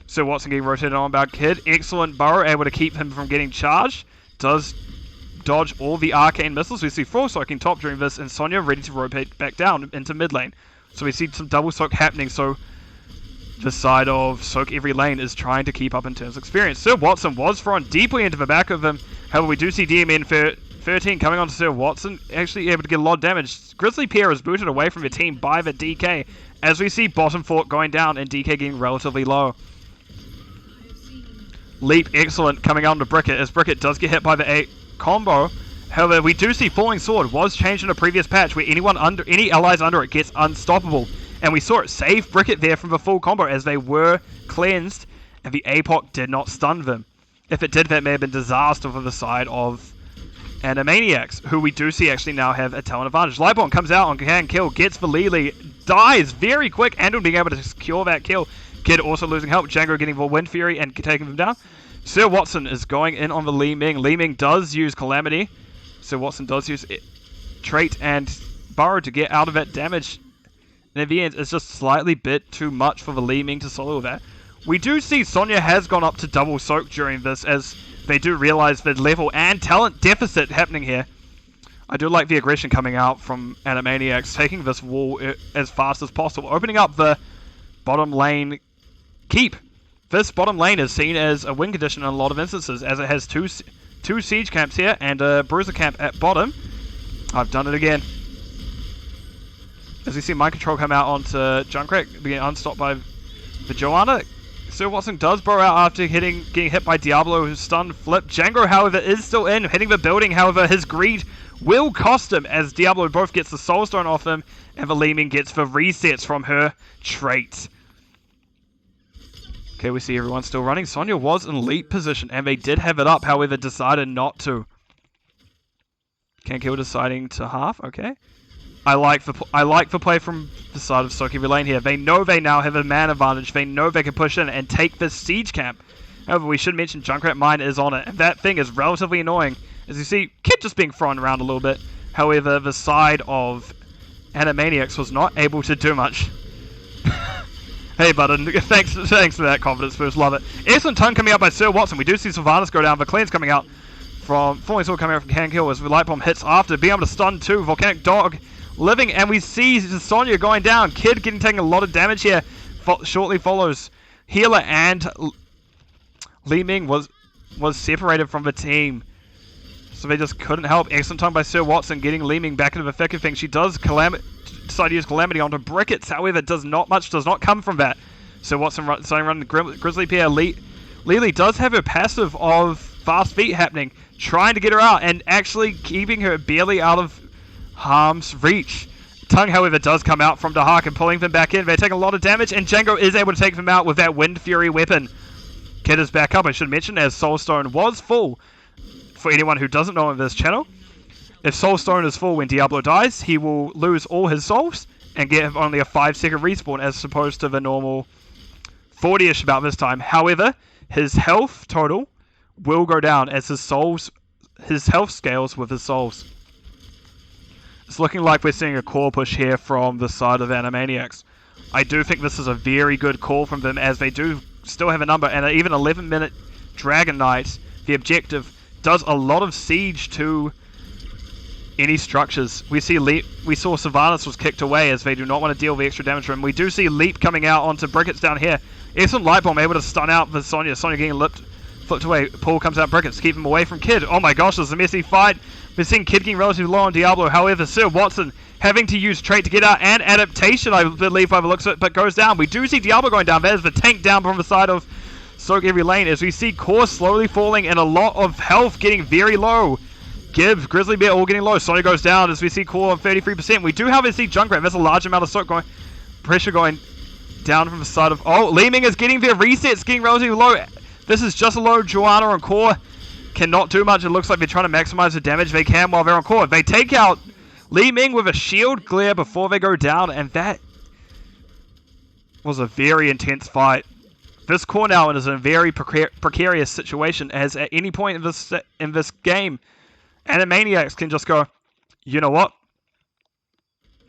A: So Watson getting rotated on about Kid. Excellent burrow, able to keep him from getting charged. Does dodge all the arcane missiles. We see Thrall soaking top during this, and Sonya ready to rotate back down into mid lane. So we see some double soak happening, so the side of soak every lane is trying to keep up in terms of experience. Sir Watson was thrown deeply into the back of him. However, we do see DMN for 13 coming on to Sir Watson, actually able to get a lot of damage. Grizzly Pierre is booted away from the team by the DK, as we see bottom fort going down and DK getting relatively low. Leap, excellent, coming onto Bricket, as Bricket does get hit by the 8 combo. However, we do see Falling Sword was changed in a previous patch where any allies under it gets unstoppable. And we saw it save Bricket there from the full combo as they were cleansed and the APOC did not stun them. If it did, that may have been disaster for the side of Ana Maniacs, who we do see actually now have a talent advantage. Lightborn comes out on can kill, gets the Lily, dies very quick, and being able to secure that kill. Kid also losing help, Django getting the Wind Fury and taking them down. Sir Watson is going in on the Li Ming. Li Ming does use Calamity. Sir Watson does use trait and burrow to get out of that damage. And at the end, it's just slightly bit too much for the LaNe to solo that. We do see Sonya has gone up to double sOaK during this, as they do realize the level and talent deficit happening here. I do like the aggression coming out from Ana Maniacs, taking this wall as fast as possible, opening up the bottom lane keep. This bottom lane is seen as a win condition in a lot of instances, as it has two siege camps here and a bruiser camp at bottom. I've done it again. As we see mind control come out onto Junkrat, being unstopped by the Joanna. sOaK does burrow out after getting hit by Diablo, who's stunned flip. Django, however, is still in, hitting the building. However, his greed will cost him, as Diablo both gets the Soulstone off him, and the LaNe gets the resets from her trait. Okay, we see everyone still running. Sonya was in lead position, and they did have it up, however, decided not to. Can't kill deciding to half, okay. I like the play from the side of sOaK every lane here. They know they now have a man advantage. They know they can push in and take this siege camp. However, we should mention Junkrat Mine is on it, and that thing is relatively annoying. As you see, Kid just being thrown around a little bit. However, the side of Ana Maniacs was not able to do much. Hey, Button, thanks for that confidence boost, love it. Excellent tongue coming out by Sir Watson. We do see Sylvanas go down, the clean's coming out from Falling Sword coming out from Can Kill as the Light Bomb hits after, being able to stun too. Volcanic Dog living, and we see Sonya going down. Kid taking a lot of damage here. Shortly follows. Healer and LaNe was separated from the team, so they just couldn't help. Excellent time by Sir Watson getting LaNe back into the thick of things. She does decide to use Calamity onto Brickets, however, does not come from that. So Watson starting running Grizzly Pear. Lily does have her passive of fast feet happening, trying to get her out and actually keeping her barely out of harm's reach. Tongue, however, does come out from Dahak and pulling them back in. They're taking a lot of damage, and Django is able to take them out with that Wind Fury weapon. Kid is back up, I should mention, as Soulstone was full. For anyone who doesn't know on this channel, if Soulstone is full when Diablo dies, he will lose all his souls and get only a 5-second respawn as opposed to the normal 40-ish about this time. However, his health total will go down as his health scales with his souls. It's looking like we're seeing a core push here from the side of Ana Maniacs. I do think this is a very good call from them, as they do still have a number, and even 11-minute Dragon Knight, the objective, does a lot of siege to any structures. We saw Sylvanas was kicked away, as they do not want to deal with the extra damage from him. We do see Leap coming out onto Brickets down here. Excellent Light Bomb able to stun out the Sonya. Sonya getting flipped away. Paul comes out Brickets to keep him away from Kid. Oh my gosh, this is a messy fight. We're seeing Kid getting relatively low on Diablo. However, Sir Watson having to use trait to get out, and adaptation, I believe, by the looks of it, but goes down. We do see Diablo going down. There's the tank down from the side of sOaK every lane, as we see Core slowly falling and a lot of health getting very low. Gibbs, Grizzly Bear all getting low. Sonya goes down as we see Core on 33%. We do have see Junkrat. There's a large amount of sOaK pressure going down from the side of... Oh, LaNe is getting their resets, getting relatively low. This is just a low. Joanna on Core cannot do much. It looks like they're trying to maximize the damage they can while they're on Core. They take out LaNe with a shield glare before they go down, and that was a very intense fight. This Core now is in a very precarious situation, as at any point in this game, Ana Maniacs can just go, you know what?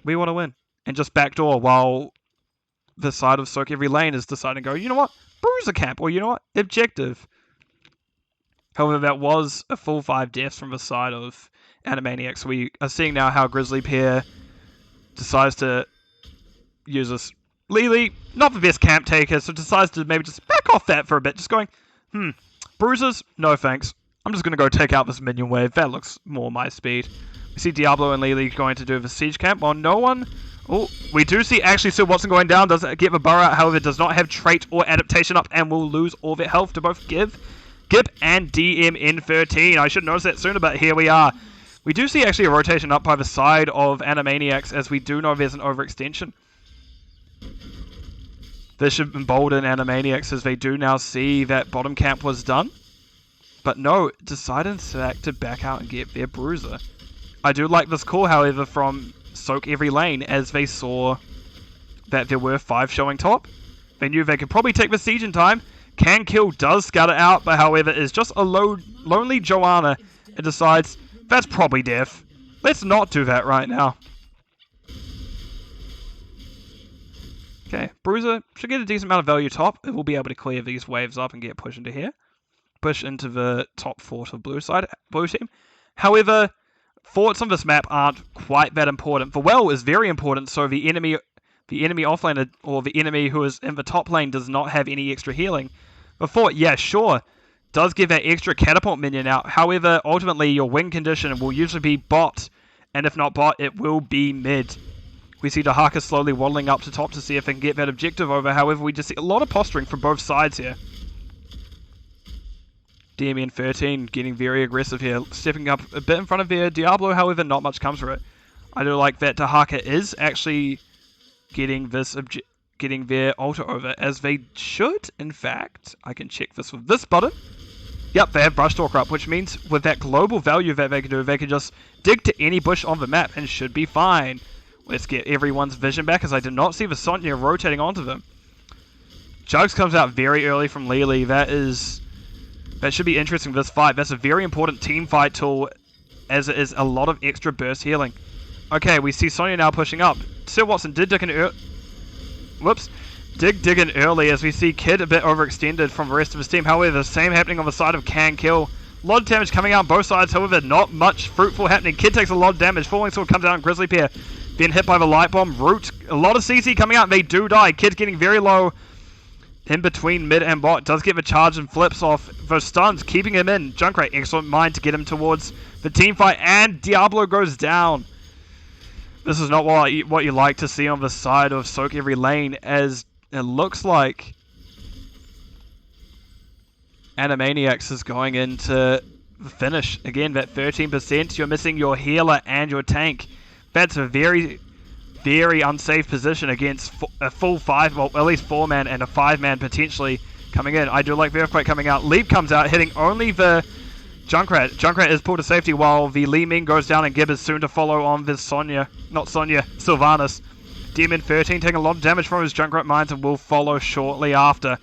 A: We want to win. And just backdoor, while the side of sOaK every lane is deciding to go, you know what? Bruiser camp, or you know what? Objective. However, that was a full 5 deaths from the side of Ana Maniacs. We are seeing now how Grizzly Pear decides to use this. Lily, not the best camp taker, so decides to maybe just back off that for a bit. Just going, bruisers? No thanks. I'm just going to go take out this minion wave. That looks more my speed. We see Diablo and Lily going to do the siege camp, while no one... Oh, we do see actually Sir Watson going down. Does get the burrow out, however, does not have trait or adaptation up, and will lose all their health to both Gib and DM in 13. I should notice that sooner, but here we are. We do see actually a rotation up by the side of Ana Maniacs, as we do know there's an overextension. This should embolden Ana Maniacs, as they do now see that bottom camp was done. But no, decide in fact to back out and get their bruiser. I do like this call, however, from sOaK every lane, as they saw that there were 5 showing top. They knew they could probably take the siege in time. Can Kill does scout it out, but however is just a lonely Joanna and decides that's probably death. Let's not do that right now. Okay, Bruiser should get a decent amount of value top. It will be able to clear these waves up and get pushed into here. Push into the top fort of blue team. However, forts on this map aren't quite that important. The well is very important, so the enemy offlaner, or the enemy who is in the top lane, does not have any extra healing. The fort, yeah, sure, does give that extra catapult minion out. However, ultimately, your win condition will usually be bot, and if not bot, it will be mid. We see Dahaka slowly waddling up to top to see if they can get that objective over. However, we just see a lot of posturing from both sides here. DMN 13 getting very aggressive here, stepping up a bit in front of their Diablo, however, not much comes from it. I do like that Dahaka is actually getting their altar over, as they should. In fact, I can check this with this button. Yep, they have Brushstalker up, which means with that global value that they can do, they can just dig to any bush on the map and should be fine. Let's get everyone's vision back, as I did not see the Sonya rotating onto them. Jugs comes out very early from Lily. That should be interesting for this fight. That's a very important team fight tool, as it is a lot of extra burst healing. Okay, we see Sonya now pushing up. Sir Watson did dig in early, as we see Kid a bit overextended from the rest of his team. However, the same happening on the side of Can Kill. A lot of damage coming out on both sides, however, not much fruitful happening. Kid takes a lot of damage. Falling Sword comes out on Grizzly Pear. Then hit by the Light Bomb. Root, a lot of CC coming out. They do die. Kid's getting very low in between mid and bot. Does get the charge and flips off those stuns, keeping him in. Junkrat, excellent mind to get him towards the team fight. And Diablo goes down. This is not what you like to see on the side of sOaK eVeRy lane, as it looks like Ana Maniacs is going into the finish. Again, that 13%, you're missing your healer and your tank. That's a very, very unsafe position against a full 5, well, at least 4-man and a 5-man potentially coming in. I do like the Earthquake coming out. Leap comes out, hitting only the Junkrat. Junkrat is pulled to safety while the Li Ming goes down, and Gib is soon to follow on this Sylvanas. Demon 13 taking a lot of damage from his Junkrat mines and will follow shortly after.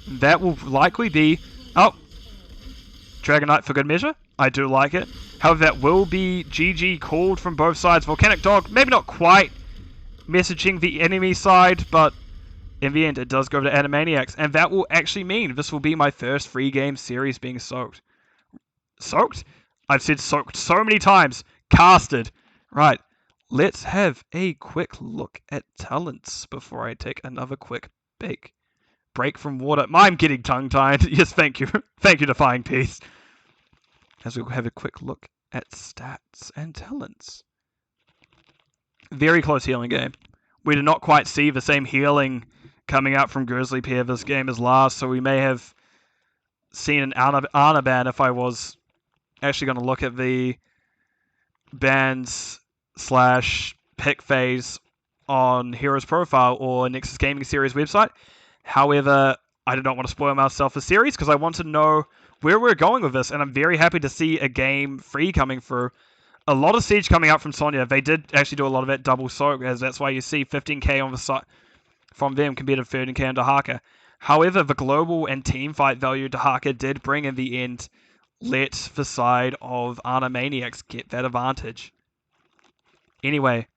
A: That will likely be... Oh! Dragon Knight for good measure. I do like it. However, that will be GG called from both sides. Volcanic Dog, maybe not quite messaging the enemy side, but in the end, it does go to Ana Maniacs. And that will actually mean this will be my first free game series being soaked. Soaked? I've said soaked so many times. Casted. Right. Let's have a quick look at talents before I take another quick break from water. I'm getting tongue-tied. Yes, thank you. Thank you, Defying Peace. As we'll have a quick look at stats and talents. Very close healing game. We did not quite see the same healing coming out from Grizzly Pear this game as last, so we may have seen an Ana ban if I was actually going to look at the bans / pick phase on Hero's Profile or Nexus Gaming Series website. However, I did not want to spoil myself for series because I want to know where we're going with this, and I'm very happy to see a game free coming through. A lot of siege coming out from Sonya. They did actually do a lot of that double soak, as that's why you see 15k on the side from them compared to 13k on Dahaka. However, the global and team fight value Dahaka did bring in the end let the side of Ana Maniacs get that advantage. Anyway,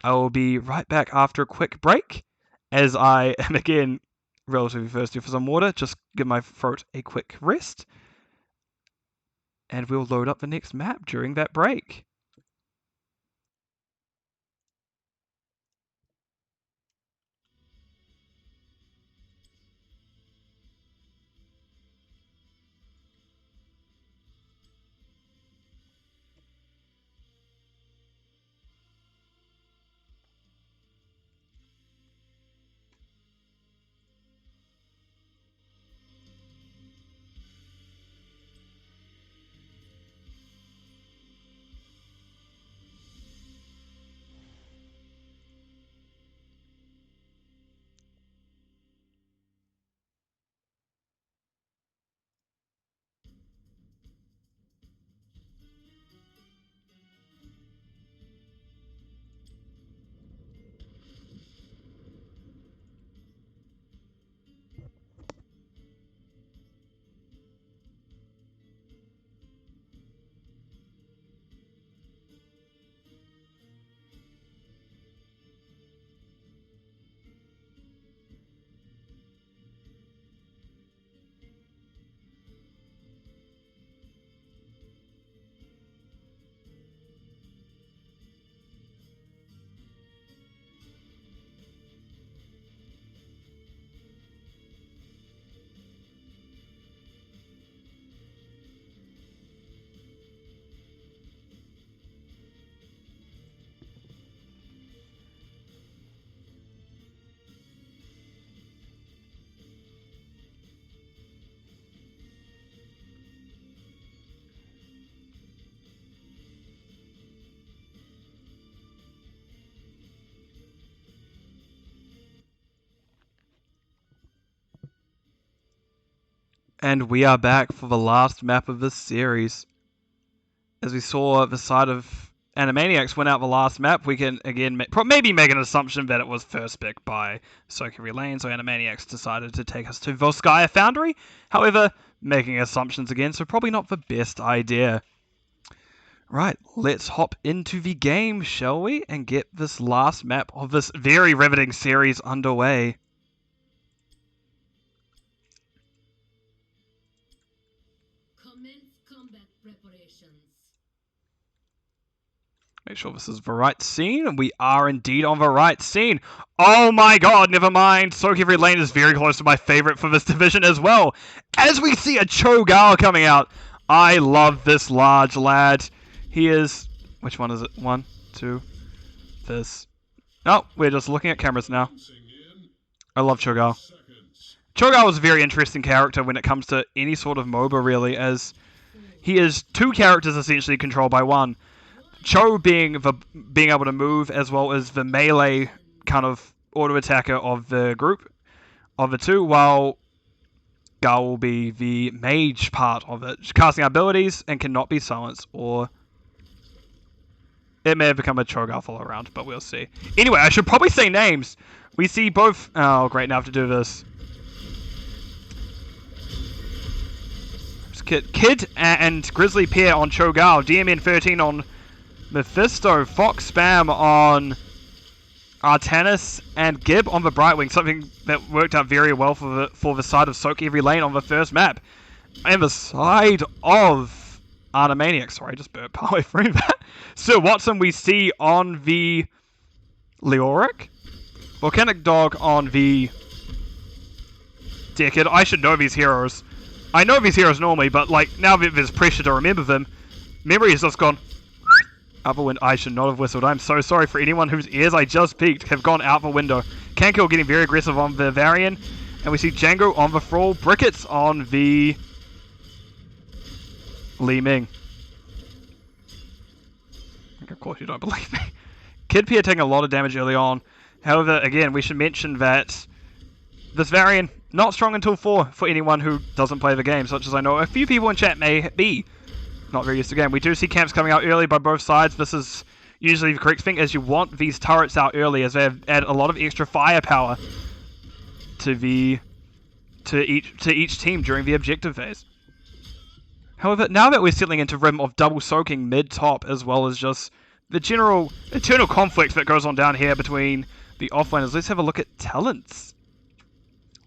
A: I will be right back after a quick break, as I am again relatively thirsty for some water. Just give my throat a quick rest, and we'll load up the next map during that break. And we are back for the last map of this series. As we saw the side of Ana Maniacs win out the last map, we can again maybe make an assumption that it was first pick by sOaK eVeRy LaNe, so Ana Maniacs decided to take us to Volskaya Foundry. However, making assumptions again, so probably not the best idea. Right, let's hop into the game, shall we? And get this last map of this very riveting series underway. Make sure this is the right scene, and we are indeed on the right scene. Oh my god, never mind. sOaK eVeRy LaNe is very close to my favorite for this division as well. As we see a Cho'Gao coming out. I love this large lad. He is... Which one is it? 1, 2, this. Oh, we're just looking at cameras now. I love Cho'Gao. Cho'Gao is a very interesting character when it comes to any sort of MOBA, really, as he is 2 characters essentially controlled by 1. Cho being able to move, as well as the melee kind of auto attacker of the group of the 2, while Gao will be the mage part of it, casting abilities and cannot be silenced, or it may have become a Cho'Gao follow around, but we'll see. Anyway, I should probably say names. We see both. Oh, great! Now I have to do this. Kid and Grizzly Pear on Cho'Gao, DMN 13 on Mephisto, Fox Spam on Artanis, and Gib on the Brightwing, something that worked out very well for the side of sOaK eVeRy LaNe on the first map. And the side of Ana Maniacs, sorry, I just burped halfway through that. Sir Watson we see on the Leoric, Volcanic Dog on the Decade. I should know these heroes. I know these heroes normally, but like now that there's pressure to remember them, memory has just gone out the window. I should not have whistled. I'm so sorry for anyone whose ears I just peaked have gone out the window. Kankill getting very aggressive on the Varian. And we see Django on the Thrall. Brickets on the Li Ming. Of course you don't believe me. Kid Pierre taking a lot of damage early on. However, again, we should mention that this Varian, not strong until 4 for anyone who doesn't play the game, such as I know a few people in chat may be. Not very used to the game. We do see camps coming out early by both sides. This is usually the correct thing, as you want these turrets out early, as they have added a lot of extra firepower to each team during the objective phase. However, now that we're settling into rhythm of double soaking mid-top, as well as just the general eternal conflict that goes on down here between the offlaners, let's have a look at talents.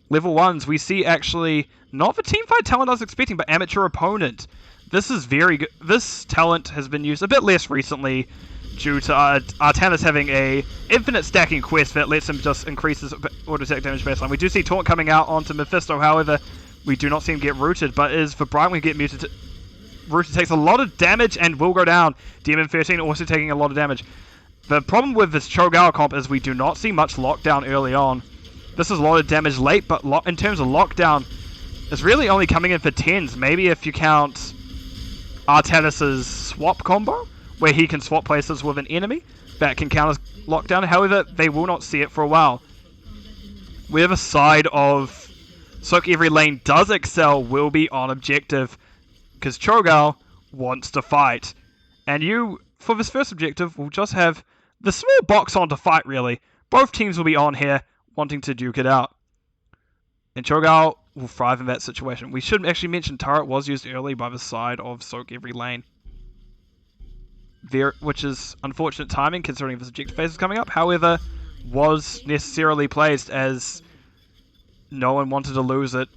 A: Level 1s, we see actually not the teamfight talent I was expecting, but amateur opponent. This is very good. This talent has been used a bit less recently due to Artanis having a infinite stacking quest that lets him just increase his auto attack damage baseline. We do see Taunt coming out onto Mephisto, however, we do not see him get rooted, but is for Brian we get muted. Rooted takes a lot of damage and will go down. DMN 13 also taking a lot of damage. The problem with this Cho'Gao comp is we do not see much lockdown early on. This is a lot of damage late, but in terms of lockdown, it's really only coming in for 10s. Maybe if you count Artanis' swap combo, where he can swap places with an enemy, that can count as lockdown. However, they will not see it for a while. Where the side of sOaK eVeRy LaNe does excel will be on objective, because Cho'Gao wants to fight. And you, for this first objective, will just have the small box on to fight, really. Both teams will be on here, wanting to duke it out. And Cho'Gao will thrive in that situation. We should actually mention turret was used early by the side of sOaK eVeRy LaNe. Which is unfortunate timing considering this objective phase is coming up. However, was necessarily placed as no one wanted to lose it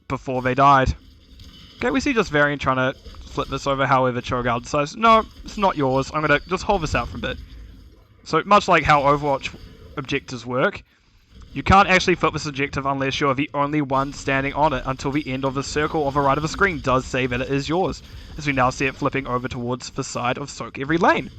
A: before they died. Okay, we see just Varian trying to flip this over. However, Cho'Gao decides, no, it's not yours. I'm going to just hold this out for a bit. So much like how Overwatch objectives work, you can't actually flip this objective unless you're the only one standing on it until the end of the circle on the right of the screen does say that it is yours, as we now see it flipping over towards the side of sOaK eVeRy LaNe.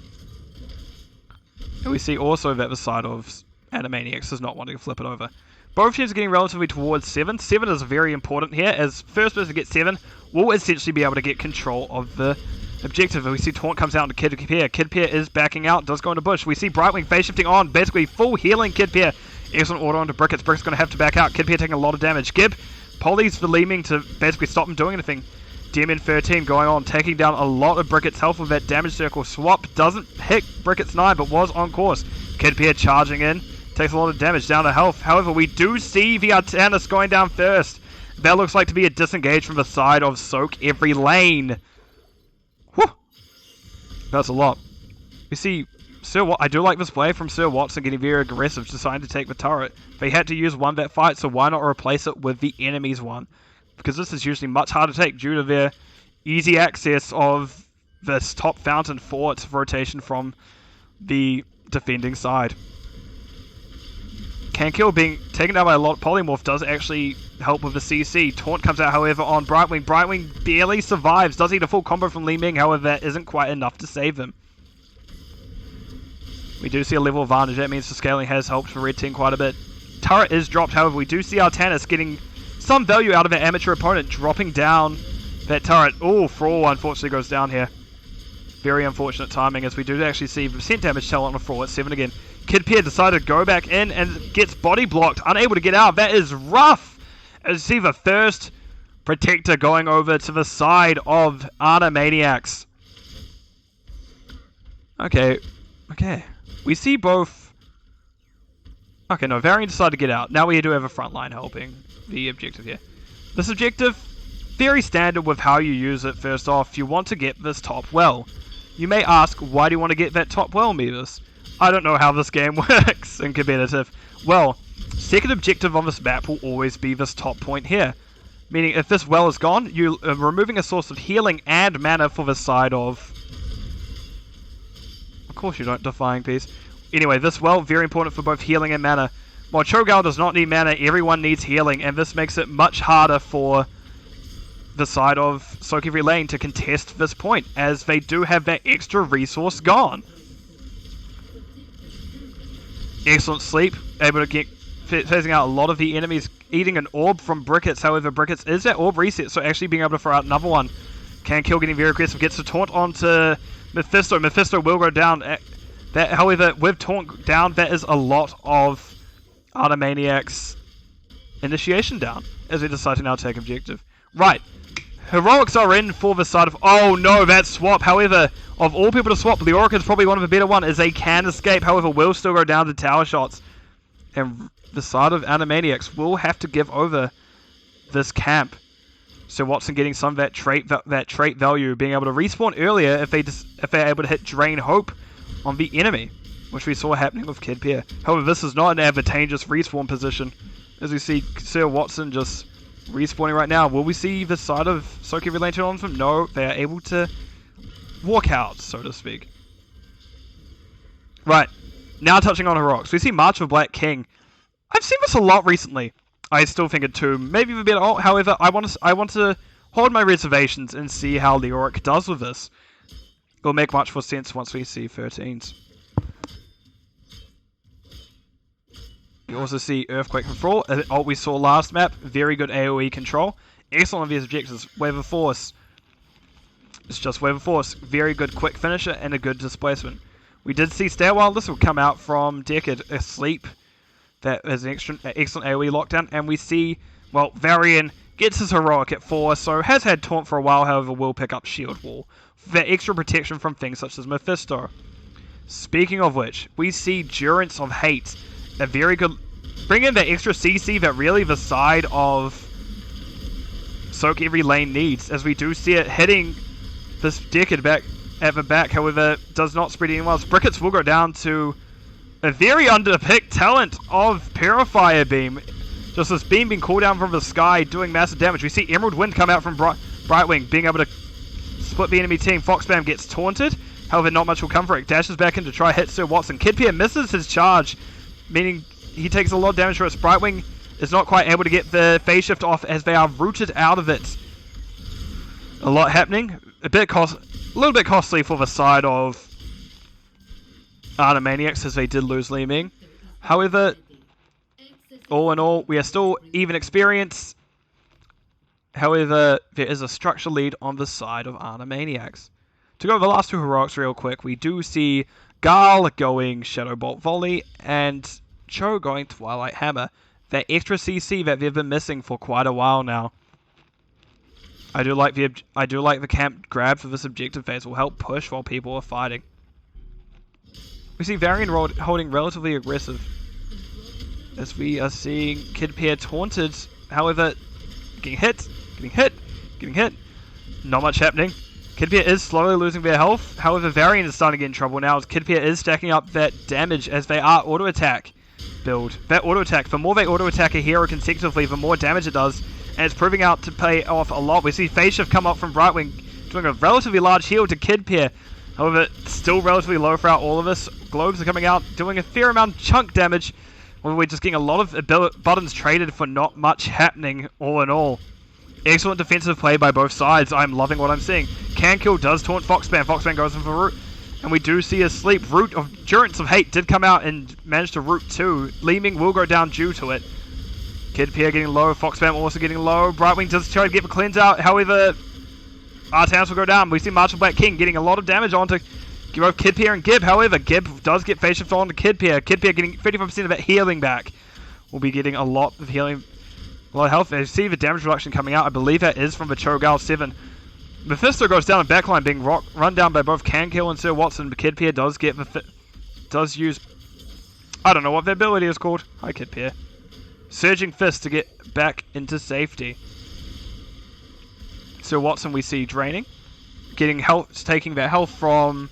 A: And we see also that the side of Ana Maniacs is not wanting to flip it over. Both teams are getting relatively towards 7. 7 is very important here, as first person to get 7 will essentially be able to get control of the objective. And we see Taunt comes out into Kid Pierre. Kid Pierre is backing out, does go into bush. We see Brightwing phase shifting on, basically full healing Kid Pierre. Excellent auto onto Brickets. Brickets going to have to back out. Kid Pierre taking a lot of damage. Gib Polys for Leeming to basically stop him doing anything. DMN 13 going on, taking down a lot of Bricket's health with that damage circle. Swap doesn't hit Bricket's 9, but was on course. Kid Pierre charging in, takes a lot of damage down to health. However, we do see the Artanis going down first. That looks like to be a disengage from the side of sOaK eVeRy lane. Whew. That's a lot. We see I do like this play from Sir Watson getting very aggressive, deciding to take the turret. They had to use one that fight, so why not replace it with the enemy's one? Because this is usually much harder to take due to their easy access of this top fountain for its rotation from the defending side. Cankill being taken down by a lot. Polymorph does actually help with the CC. Taunt comes out, however, on Brightwing. Brightwing barely survives. Does eat a full combo from Li Ming, however, that isn't quite enough to save him. We do see a level advantage. That means the scaling has helped for Red Team quite a bit. Turret is dropped, however, we do see Artanis getting some value out of an amateur opponent, dropping down that turret. Oh, Frawl unfortunately goes down here. Very unfortunate timing, as we do actually see percent damage tell on a Frawl at 7 again. Kid Pierre decided to go back in and gets body blocked, unable to get out. That is rough. As you see the first Protector going over to the side of Ana Maniacs. Okay. We see both. Okay, no, Varian decided to get out. Now we do have a front line helping the objective here. This objective, very standard with how you use it. First off, you want to get this top well. You may ask, why do you want to get that top well, Mevis? I don't know how this game works in competitive. Well, second objective on this map will always be this top point here. Meaning, if this well is gone, you are removing a source of healing and mana for the side of... Of course you don't, Defying Piece. Anyway, this well, very important for both healing and mana. While Cho'Gao does not need mana, everyone needs healing, and this makes it much harder for the side of sOaK eVeRy lane to contest this point, as they do have that extra resource gone. Excellent sleep, able to get phasing out a lot of the enemies, eating an orb from Brickets. However, Brickets is that orb reset, so actually being able to throw out another one. Cankill getting very aggressive, gets the taunt onto Mephisto. Mephisto will go down. That, however, with taunt down, that is a lot of Ana Maniacs initiation down, as we decide to now take objective. Right, heroics are in for the side of... Oh no, that swap. However, of all people to swap, Leoric is probably one of the better one, as they can escape. However, will still go down to tower shots. And the side of Ana Maniacs will have to give over this camp. So Watson getting some of that trait value, being able to respawn earlier if they're able to hit Drain Hope on the enemy, which we saw happening with Kid Pierre. However, this is not an advantageous respawn position, as we see Sir Watson just respawning right now. Will we see the side of sOaK eVeRy lane turn on them? No, they are able to walk out, so to speak. Right, now touching on heroics, we see March of Black King. I've seen this a lot recently. I still think it too. Maybe a bit old. However, I want to hold my reservations and see how Leoric does with this. It'll make much more sense once we see 13s. You also see Earthquake from Frawl. What we saw last map. Very good AoE control. Excellent on these objectives. Wave of Force. It's just Wave of Force. Very good quick finisher and a good displacement. We did see Stairwell. This will come out from Decade Asleep. That is an excellent AoE lockdown. And we see, well, Varian gets his heroic at 4, so has had taunt for a while, however will pick up Shield Wall. For that extra protection from things such as Mephisto. Speaking of which, we see Durance of Hate. A very good... Bring in that extra CC that really the side of sOaK eVeRy lane needs, as we do see it hitting this Decade back at the back, however, does not spread anyone else. Brickets will go down to a very underpicked talent of Purifier Beam. Just this beam being called down from the sky, doing massive damage. We see Emerald Wind come out from Brightwing, being able to split the enemy team. Foxbam gets taunted, however, not much will come for it. Dashes back in to try hit Sir Watson. Kid Pierre misses his charge, meaning he takes a lot of damage for it. Brightwing is not quite able to get the phase shift off, as they are rooted out of it. A lot happening. A little bit costly for the side of Ana Maniacs, as they did lose Li Ming. However, all in all, we are still even experience. However, there is a structure lead on the side of Ana Maniacs. To go over the last two heroics real quick, we do see Garl going Shadow Bolt Volley and Cho going Twilight Hammer. that extra CC that they've been missing for quite a while now. I do like the camp grab for this objective phase. Will help push while people are fighting. We see Varian holding relatively aggressive, as we are seeing Kid Pair taunted. However, getting hit. Not much happening. Kid Pair is slowly losing their health. However, Varian is starting to get in trouble now, as Kid Pair is stacking up that damage as they are auto attack build. That auto attack. The more they auto attack a hero consecutively, the more damage it does. And it's proving out to pay off a lot. We see Phase Shift come up from Brightwing, doing a relatively large heal to Kid Pair. However, still relatively low throughout all of this. Globes are coming out, doing a fair amount of chunk damage. We're just getting a lot of buttons traded for not much happening all in all. Excellent defensive play by both sides. I'm loving what I'm seeing. Can Kill does taunt Foxman. Foxman goes in for Root. And we do see a sleep. Root of Durance of Hate did come out and manage to root 2. Leeming will go down due to it. Kid Pair getting low. Foxman also getting low. Brightwing does try to get the cleanse out. However, Artanis will go down. We see Martial Black King getting a lot of damage onto both Kid Pair and Gib. However, Gib does get Phase Shift onto Kid Pair. Kid Pair getting 35% of that healing back. We'll be getting a lot of healing. A lot of health. I see the damage reduction coming out. I believe that is from the Cho'Gall 7. Mephisto goes down in backline, being run down by both Cankill and Sir Watson. Kid Pair does use, I don't know what the ability is called. Hi, Kid Pair. Surging Fist to get back into safety. Sir Watson we see draining, getting health, taking that health from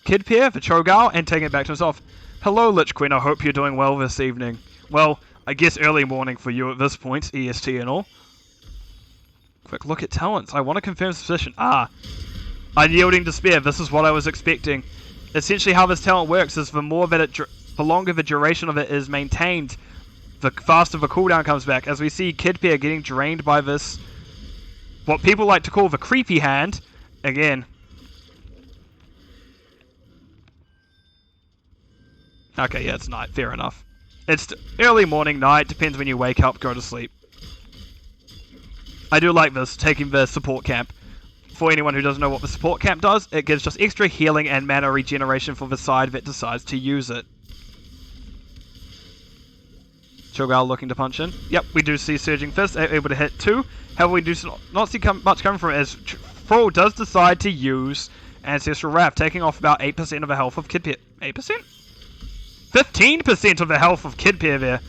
A: Kid Pair for Cho'Gall and taking it back to himself. Hello, Lich Queen. I hope you're doing well this evening. Well, I guess early morning for you at this point, EST and all. Quick look at talents. I want to confirm this position. Unyielding Despair. This is what I was expecting. Essentially how this talent works is the longer the duration of it is maintained, the faster the cooldown comes back. As we see Kid Pair getting drained by this, what people like to call the creepy hand. Again. Okay, yeah, it's night. Fair enough. It's early morning, night. Depends when you wake up, go to sleep. I do like this, taking the support camp. For anyone who doesn't know what the support camp does, it gives just extra healing and mana regeneration for the side that decides to use it. Cho'Gall looking to punch in. Yep, we do see Surging Fist, able to hit 2. However, we do not see much coming from it, as Thrall does decide to use Ancestral Wrath, taking off about 8% of the health of Kid Pair. 8%? 15% of the health of Kid Pair there.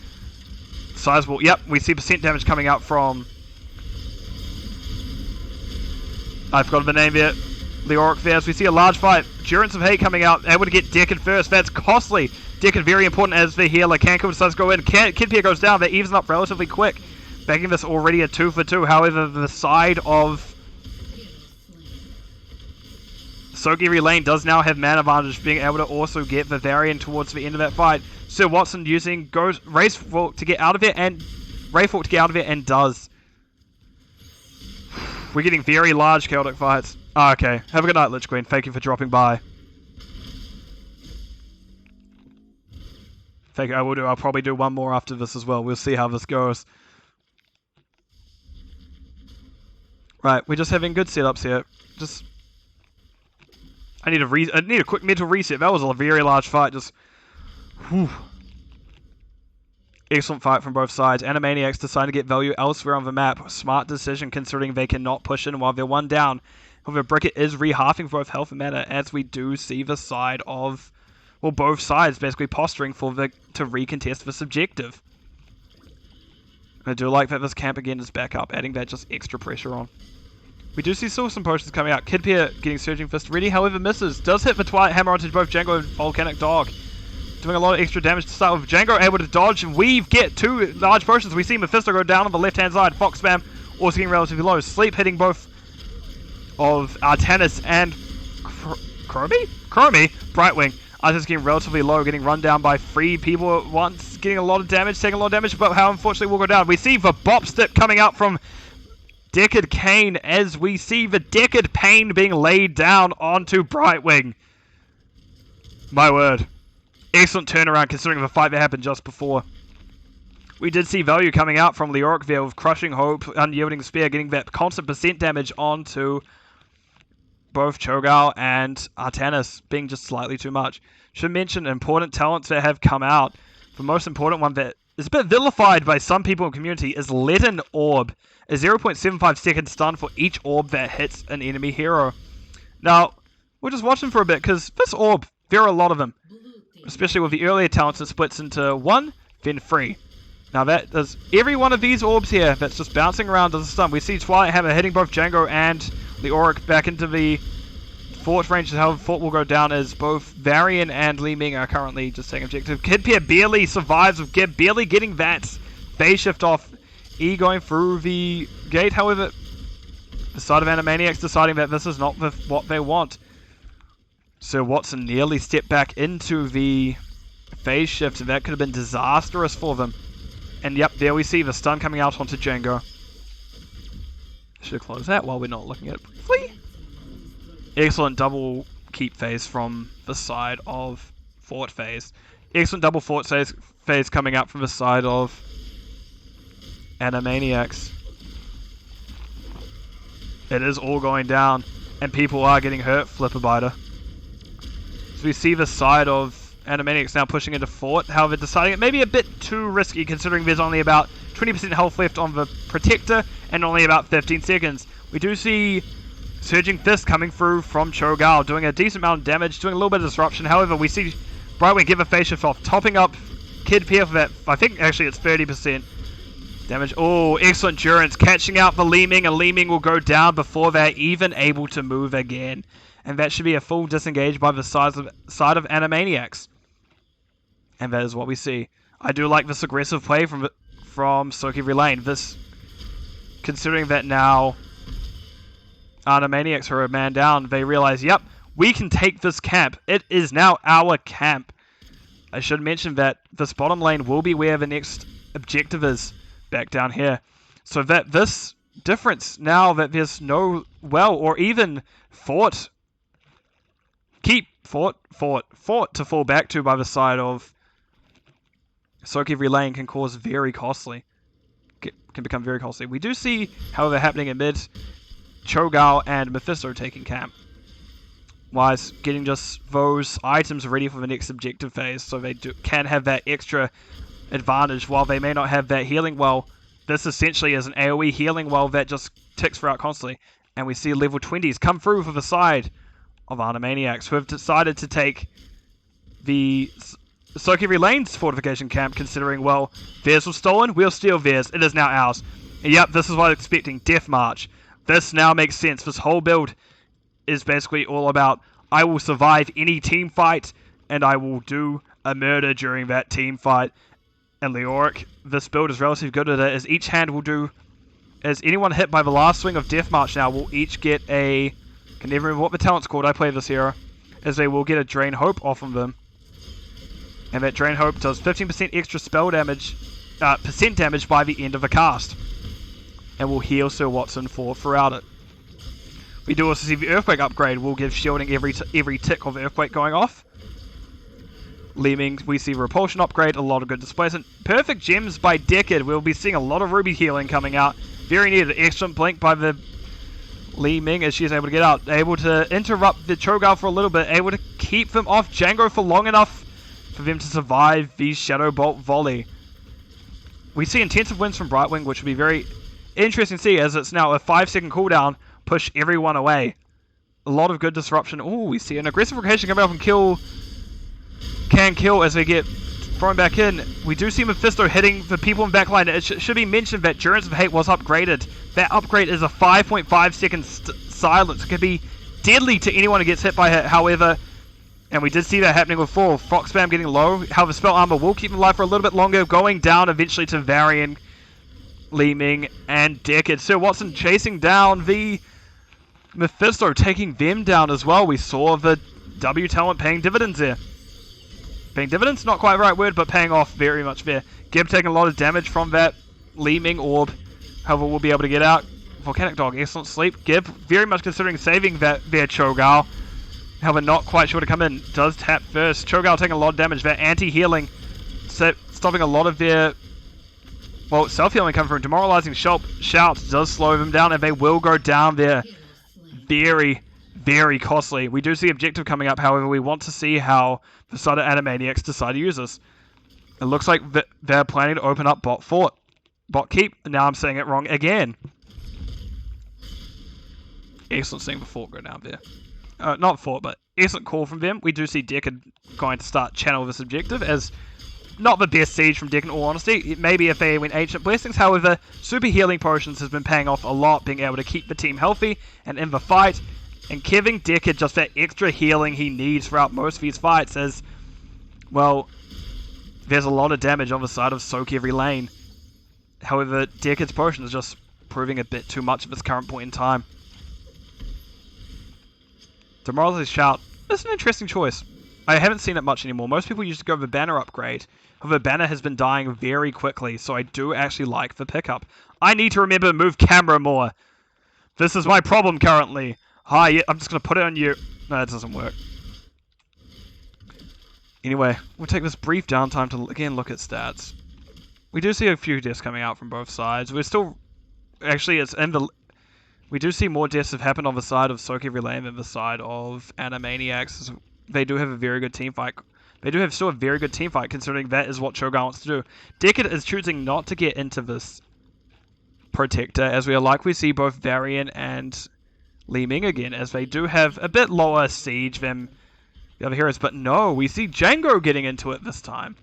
A: Sizable. Yep, we see percent damage coming out from... I forgot the name there. Leoric there. As we see a large fight. Durance of Hate coming out, able to get Deckard first. That's costly. Deckard very important as the healer. Cankill decides to go in. Kid Pair goes down. That evens up relatively quick. Making this already a 2 for 2. However, the side of sOaK LaNe does now have mana advantage, being able to also get the Varian towards the end of that fight. Sir Watson goes Wraithfolk to get out of it, and does. We're getting very large chaotic fights. Okay. Have a good night, Lich Queen. Thank you for dropping by. Thank you. I will do. I'll probably do one more after this as well. We'll see how this goes. Right. We're just having good setups here. Just... I need a quick mental reset. That was a very large fight. Just... Whew. Excellent fight from both sides. Ana Maniacs decide to get value elsewhere on the map. Smart decision considering they cannot push in while they're one down. However, Bricket is re-halving both health and mana, as we do see the side of... Well, both sides basically posturing to recontest this objective. I do like that this camp again is back up, adding that just extra pressure on. We do see still some potions coming out. Kid Pair getting Surging Fist ready, however misses. Does hit the Twilight Hammer onto both Django and Volcanic Dog. Doing a lot of extra damage to start with. Django able to dodge and weave, get 2 large potions. We see Mephisto go down on the left hand side. Fox Spam also getting relatively low. Sleep hitting both of Artanis and Chromie? Brightwing. Artanis getting relatively low, getting run down by 3 people at once. Getting a lot of damage, taking a lot of damage, but how unfortunately will go down. We see the Bop Step coming out from Deckard Cain, as we see the Deckard Pain being laid down onto Brightwing. My word. Excellent turnaround considering the fight that happened just before. We did see value coming out from Leoric there with Crushing Hope, Unyielding Spear, getting that constant percent damage onto both Cho'Gall and Artanis, being just slightly too much. Should mention important talents that have come out. The most important one that is a bit vilified by some people in the community is LaNe Orb. A 0.75 second stun for each orb that hits an enemy hero. Now, we're just watching for a bit, because this orb, there are a lot of them. Especially with the earlier talents, it splits into 1, then 3. Now that does every one of these orbs here that's just bouncing around does a stun. We see Twilight Hammer hitting both Django and Leoric back into the Fort range. However, Fort will go down as both Varian and Li Ming are currently just taking objective. Kidpeer barely survives with Gib barely getting that phase shift off. E going through the gate, however, the side of Ana Maniacs deciding that this is not what they want. So Watson nearly stepped back into the phase shift, and that could have been disastrous for them. And yep, there we see the stun coming out onto Django. Should close that while we're not looking at it briefly. Excellent double keep phase from the side of Fort phase. Excellent double Fort phase coming out from the side of Ana Maniacs. It is all going down, and people are getting hurt, Flipperbiter. So we see the side of Ana Maniacs now pushing into Fort, however deciding it may be a bit too risky considering there's only about 20% health left on the Protector and only about 15 seconds. We do see Surging Fist coming through from Cho'Gao, doing a decent amount of damage, doing a little bit of disruption. However, we see Brightwing give a phase shift off, topping up Kidpeer for that. I think actually it's 30%. Damage. Oh, excellent endurance. Catching out the Li Ming, and Li Ming will go down before they're even able to move again. And that should be a full disengage by the side of Ana Maniacs. And that is what we see. I do like this aggressive play from sOaK eVeRy LaNe. This, considering that now Ana Maniacs are a man down, they realize, yep, we can take this camp. It is now our camp. I should mention that this bottom lane will be where the next objective is. Back down here. So that this difference, now that there's no well, or even Fort to fall back to by the side of sOaK eVeRy LaNe can cause very costly. Can become very costly. We do see, however, happening in mid, Cho'Gao and Mephisto taking camp. Wise getting just those items ready for the next objective phase, so they can have that extra advantage while they may not have that healing well. This essentially is an AoE healing well that just ticks throughout constantly. And we see level 20s come through for the side of Ana Maniacs, who have decided to take the sOaK eVeRy LaNe's fortification camp, considering, well, theirs was stolen, we'll steal theirs, it is now ours. And yep, this is what I was expecting, Death March. This now makes sense. This whole build is basically all about, I will survive any team fight, and I will do a murder during that team fight. And Leoric, this build is relatively good at it, as each hand will do, as anyone hit by the last swing of Death March now will each get a, can never remember what the talent's called, I play this hero, as they will get a Drain Hope off of them. And that Drain Hope does 15% extra spell damage, percent damage by the end of the cast. And will heal Sir Watson throughout it. We do also see the Earthquake upgrade will give shielding every tick of Earthquake going off. Li Ming, we see Repulsion upgrade, a lot of good displacement. Perfect gems by Decade. We'll be seeing a lot of Ruby healing coming out. Very needed. Excellent blink by the Li Ming as she's able to get out. Able to interrupt the Cho'Gao for a little bit. Able to keep them off Django for long enough for them to survive the Shadow Bolt volley. We see intensive wins from Brightwing, which will be very interesting to see as it's now a 5-second cooldown. Push everyone away. A lot of good disruption. Oh, we see an aggressive rotation coming up and can kill as they get thrown back in. We do see Mephisto hitting the people in backline. It should be mentioned that Endurance of Hate was upgraded. That upgrade is a 5.5 second silence. It could be deadly to anyone who gets hit by it, however, and we did see that happening before. Fox Spam getting low. However, Spell Armor will keep him alive for a little bit longer, going down eventually to Varian, Li Ming, and Decade. Sir Watson chasing down the Mephisto, taking them down as well. We saw the W talent paying dividends there. Paying dividends, not quite the right word, but paying off very much there. Gib taking a lot of damage from that Li Ming orb. However, we'll be able to get out. Volcanic Dog, excellent sleep. Gib very much considering saving that their Cho'Gao. However, not quite sure to come in. Does tap first. Cho'Gao taking a lot of damage. That anti-healing, stopping a lot of their, well, self-healing coming from demoralizing shouts does slow them down, and they will go down there. Very, very costly. We do see objective coming up, however, we want to see how the side of Ana Maniacs decide to use this. It looks like they're planning to open up bot fort. Bot keep. Now I'm saying it wrong again. Excellent seeing the fort go down there. Not fort, but excellent call from them. We do see Deckard going to start channel this objective as not the best siege from Deck in all honesty. Maybe if they went Ancient Blessings. However, Super Healing Potions has been paying off a lot, being able to keep the team healthy and in the fight, and giving Deckard just that extra healing he needs throughout most of his fights as, well, there's a lot of damage on the side of sOaK every lane. However, Deckard's potion is just proving a bit too much at this current point in time. Demoralizing Shout is an interesting choice. I haven't seen it much anymore. Most people used to go the banner upgrade. However, banner has been dying very quickly, so I do actually like the pickup. I need to remember to move camera more. This is my problem currently. Hi, I'm just going to put it on you. No, that doesn't work. Anyway, we'll take this brief downtime to again look at stats. We do see a few deaths coming out from both sides. We're still... Actually, it's in the... We do see more deaths have happened on the side of sOaK every lane than the side of Ana Maniacs. They do have a very good team fight. They do have still a very good team fight, considering that is what Cho'Gath wants to do. Deckard is choosing not to get into this Protector, as we are likely to see both Varian and Li Ming again, as they do have a bit lower siege than the other heroes. But no, we see Django getting into it this time.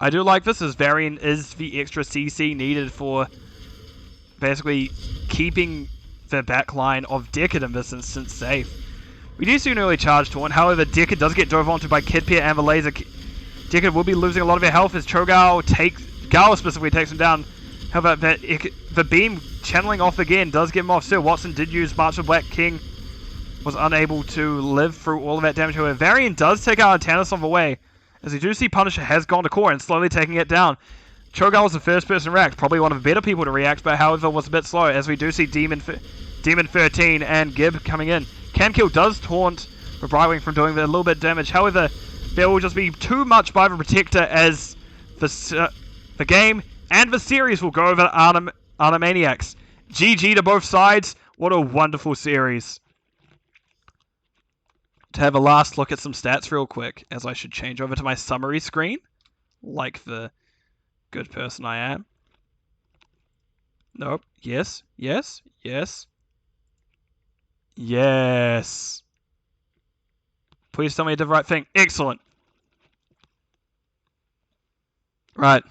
A: I do like this, as Varian is the extra CC needed for basically keeping the backline of Deckard in this instance safe. We do see an early charge taunt, however Deckard does get dove onto by Kidpeer and the laser. Deckard will be losing a lot of their health as Cho'Gath Gao specifically takes him down. However, the beam channeling off again does get him off. Sir Watson did use March of Black King, was unable to live through all of that damage. However, Varian does take out Tannis on the way, as we do see Punisher has gone to core and slowly taking it down. Cho'Gath was the first person to react, probably one of the better people to react, but however was a bit slow, as we do see Demon 13 and Gib coming in. Camkill does taunt the Brightwing from doing a little bit of damage. However, there will just be too much by the Protector as the game and the series will go over Ana Maniacs. GG to both sides. What a wonderful series. To have a last look at some stats real quick, as I should change over to my summary screen, like the good person I am. Nope. Yes. Yes. Yes. Yes. Please tell me I did the right thing. Excellent. Right.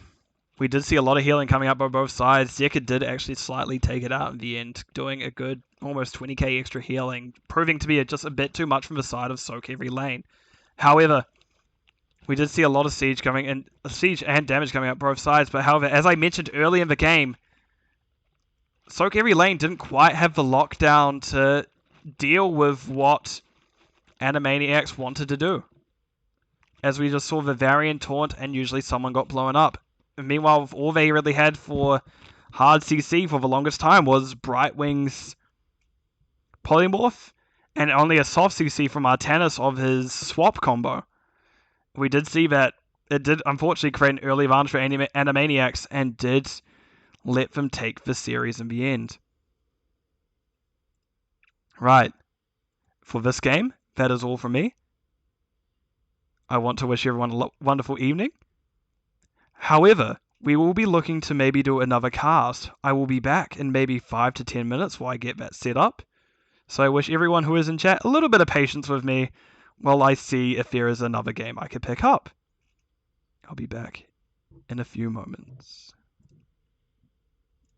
A: We did see a lot of healing coming up by both sides. Deckard did actually slightly take it out in the end, doing a good almost 20k extra healing, proving to be just a bit too much from the side of sOaK every lane. However, we did see a lot of siege and damage coming up both sides, but however, as I mentioned early in the game, sOaK every lane didn't quite have the lockdown to deal with what Ana Maniacs wanted to do. As we just saw the Varian taunt and usually someone got blown up. And meanwhile, all they really had for hard CC for the longest time was Brightwing's Polymorph and only a soft CC from Artanis of his swap combo. We did see that it did unfortunately create an early advantage for Ana Maniacs and did let them take the series in the end. Right. For this game, that is all from me. I want to wish everyone a wonderful evening. However, we will be looking to maybe do another cast. I will be back in maybe 5 to 10 minutes while I get that set up. So I wish everyone who is in chat a little bit of patience with me while I see if there is another game I could pick up. I'll be back in a few moments.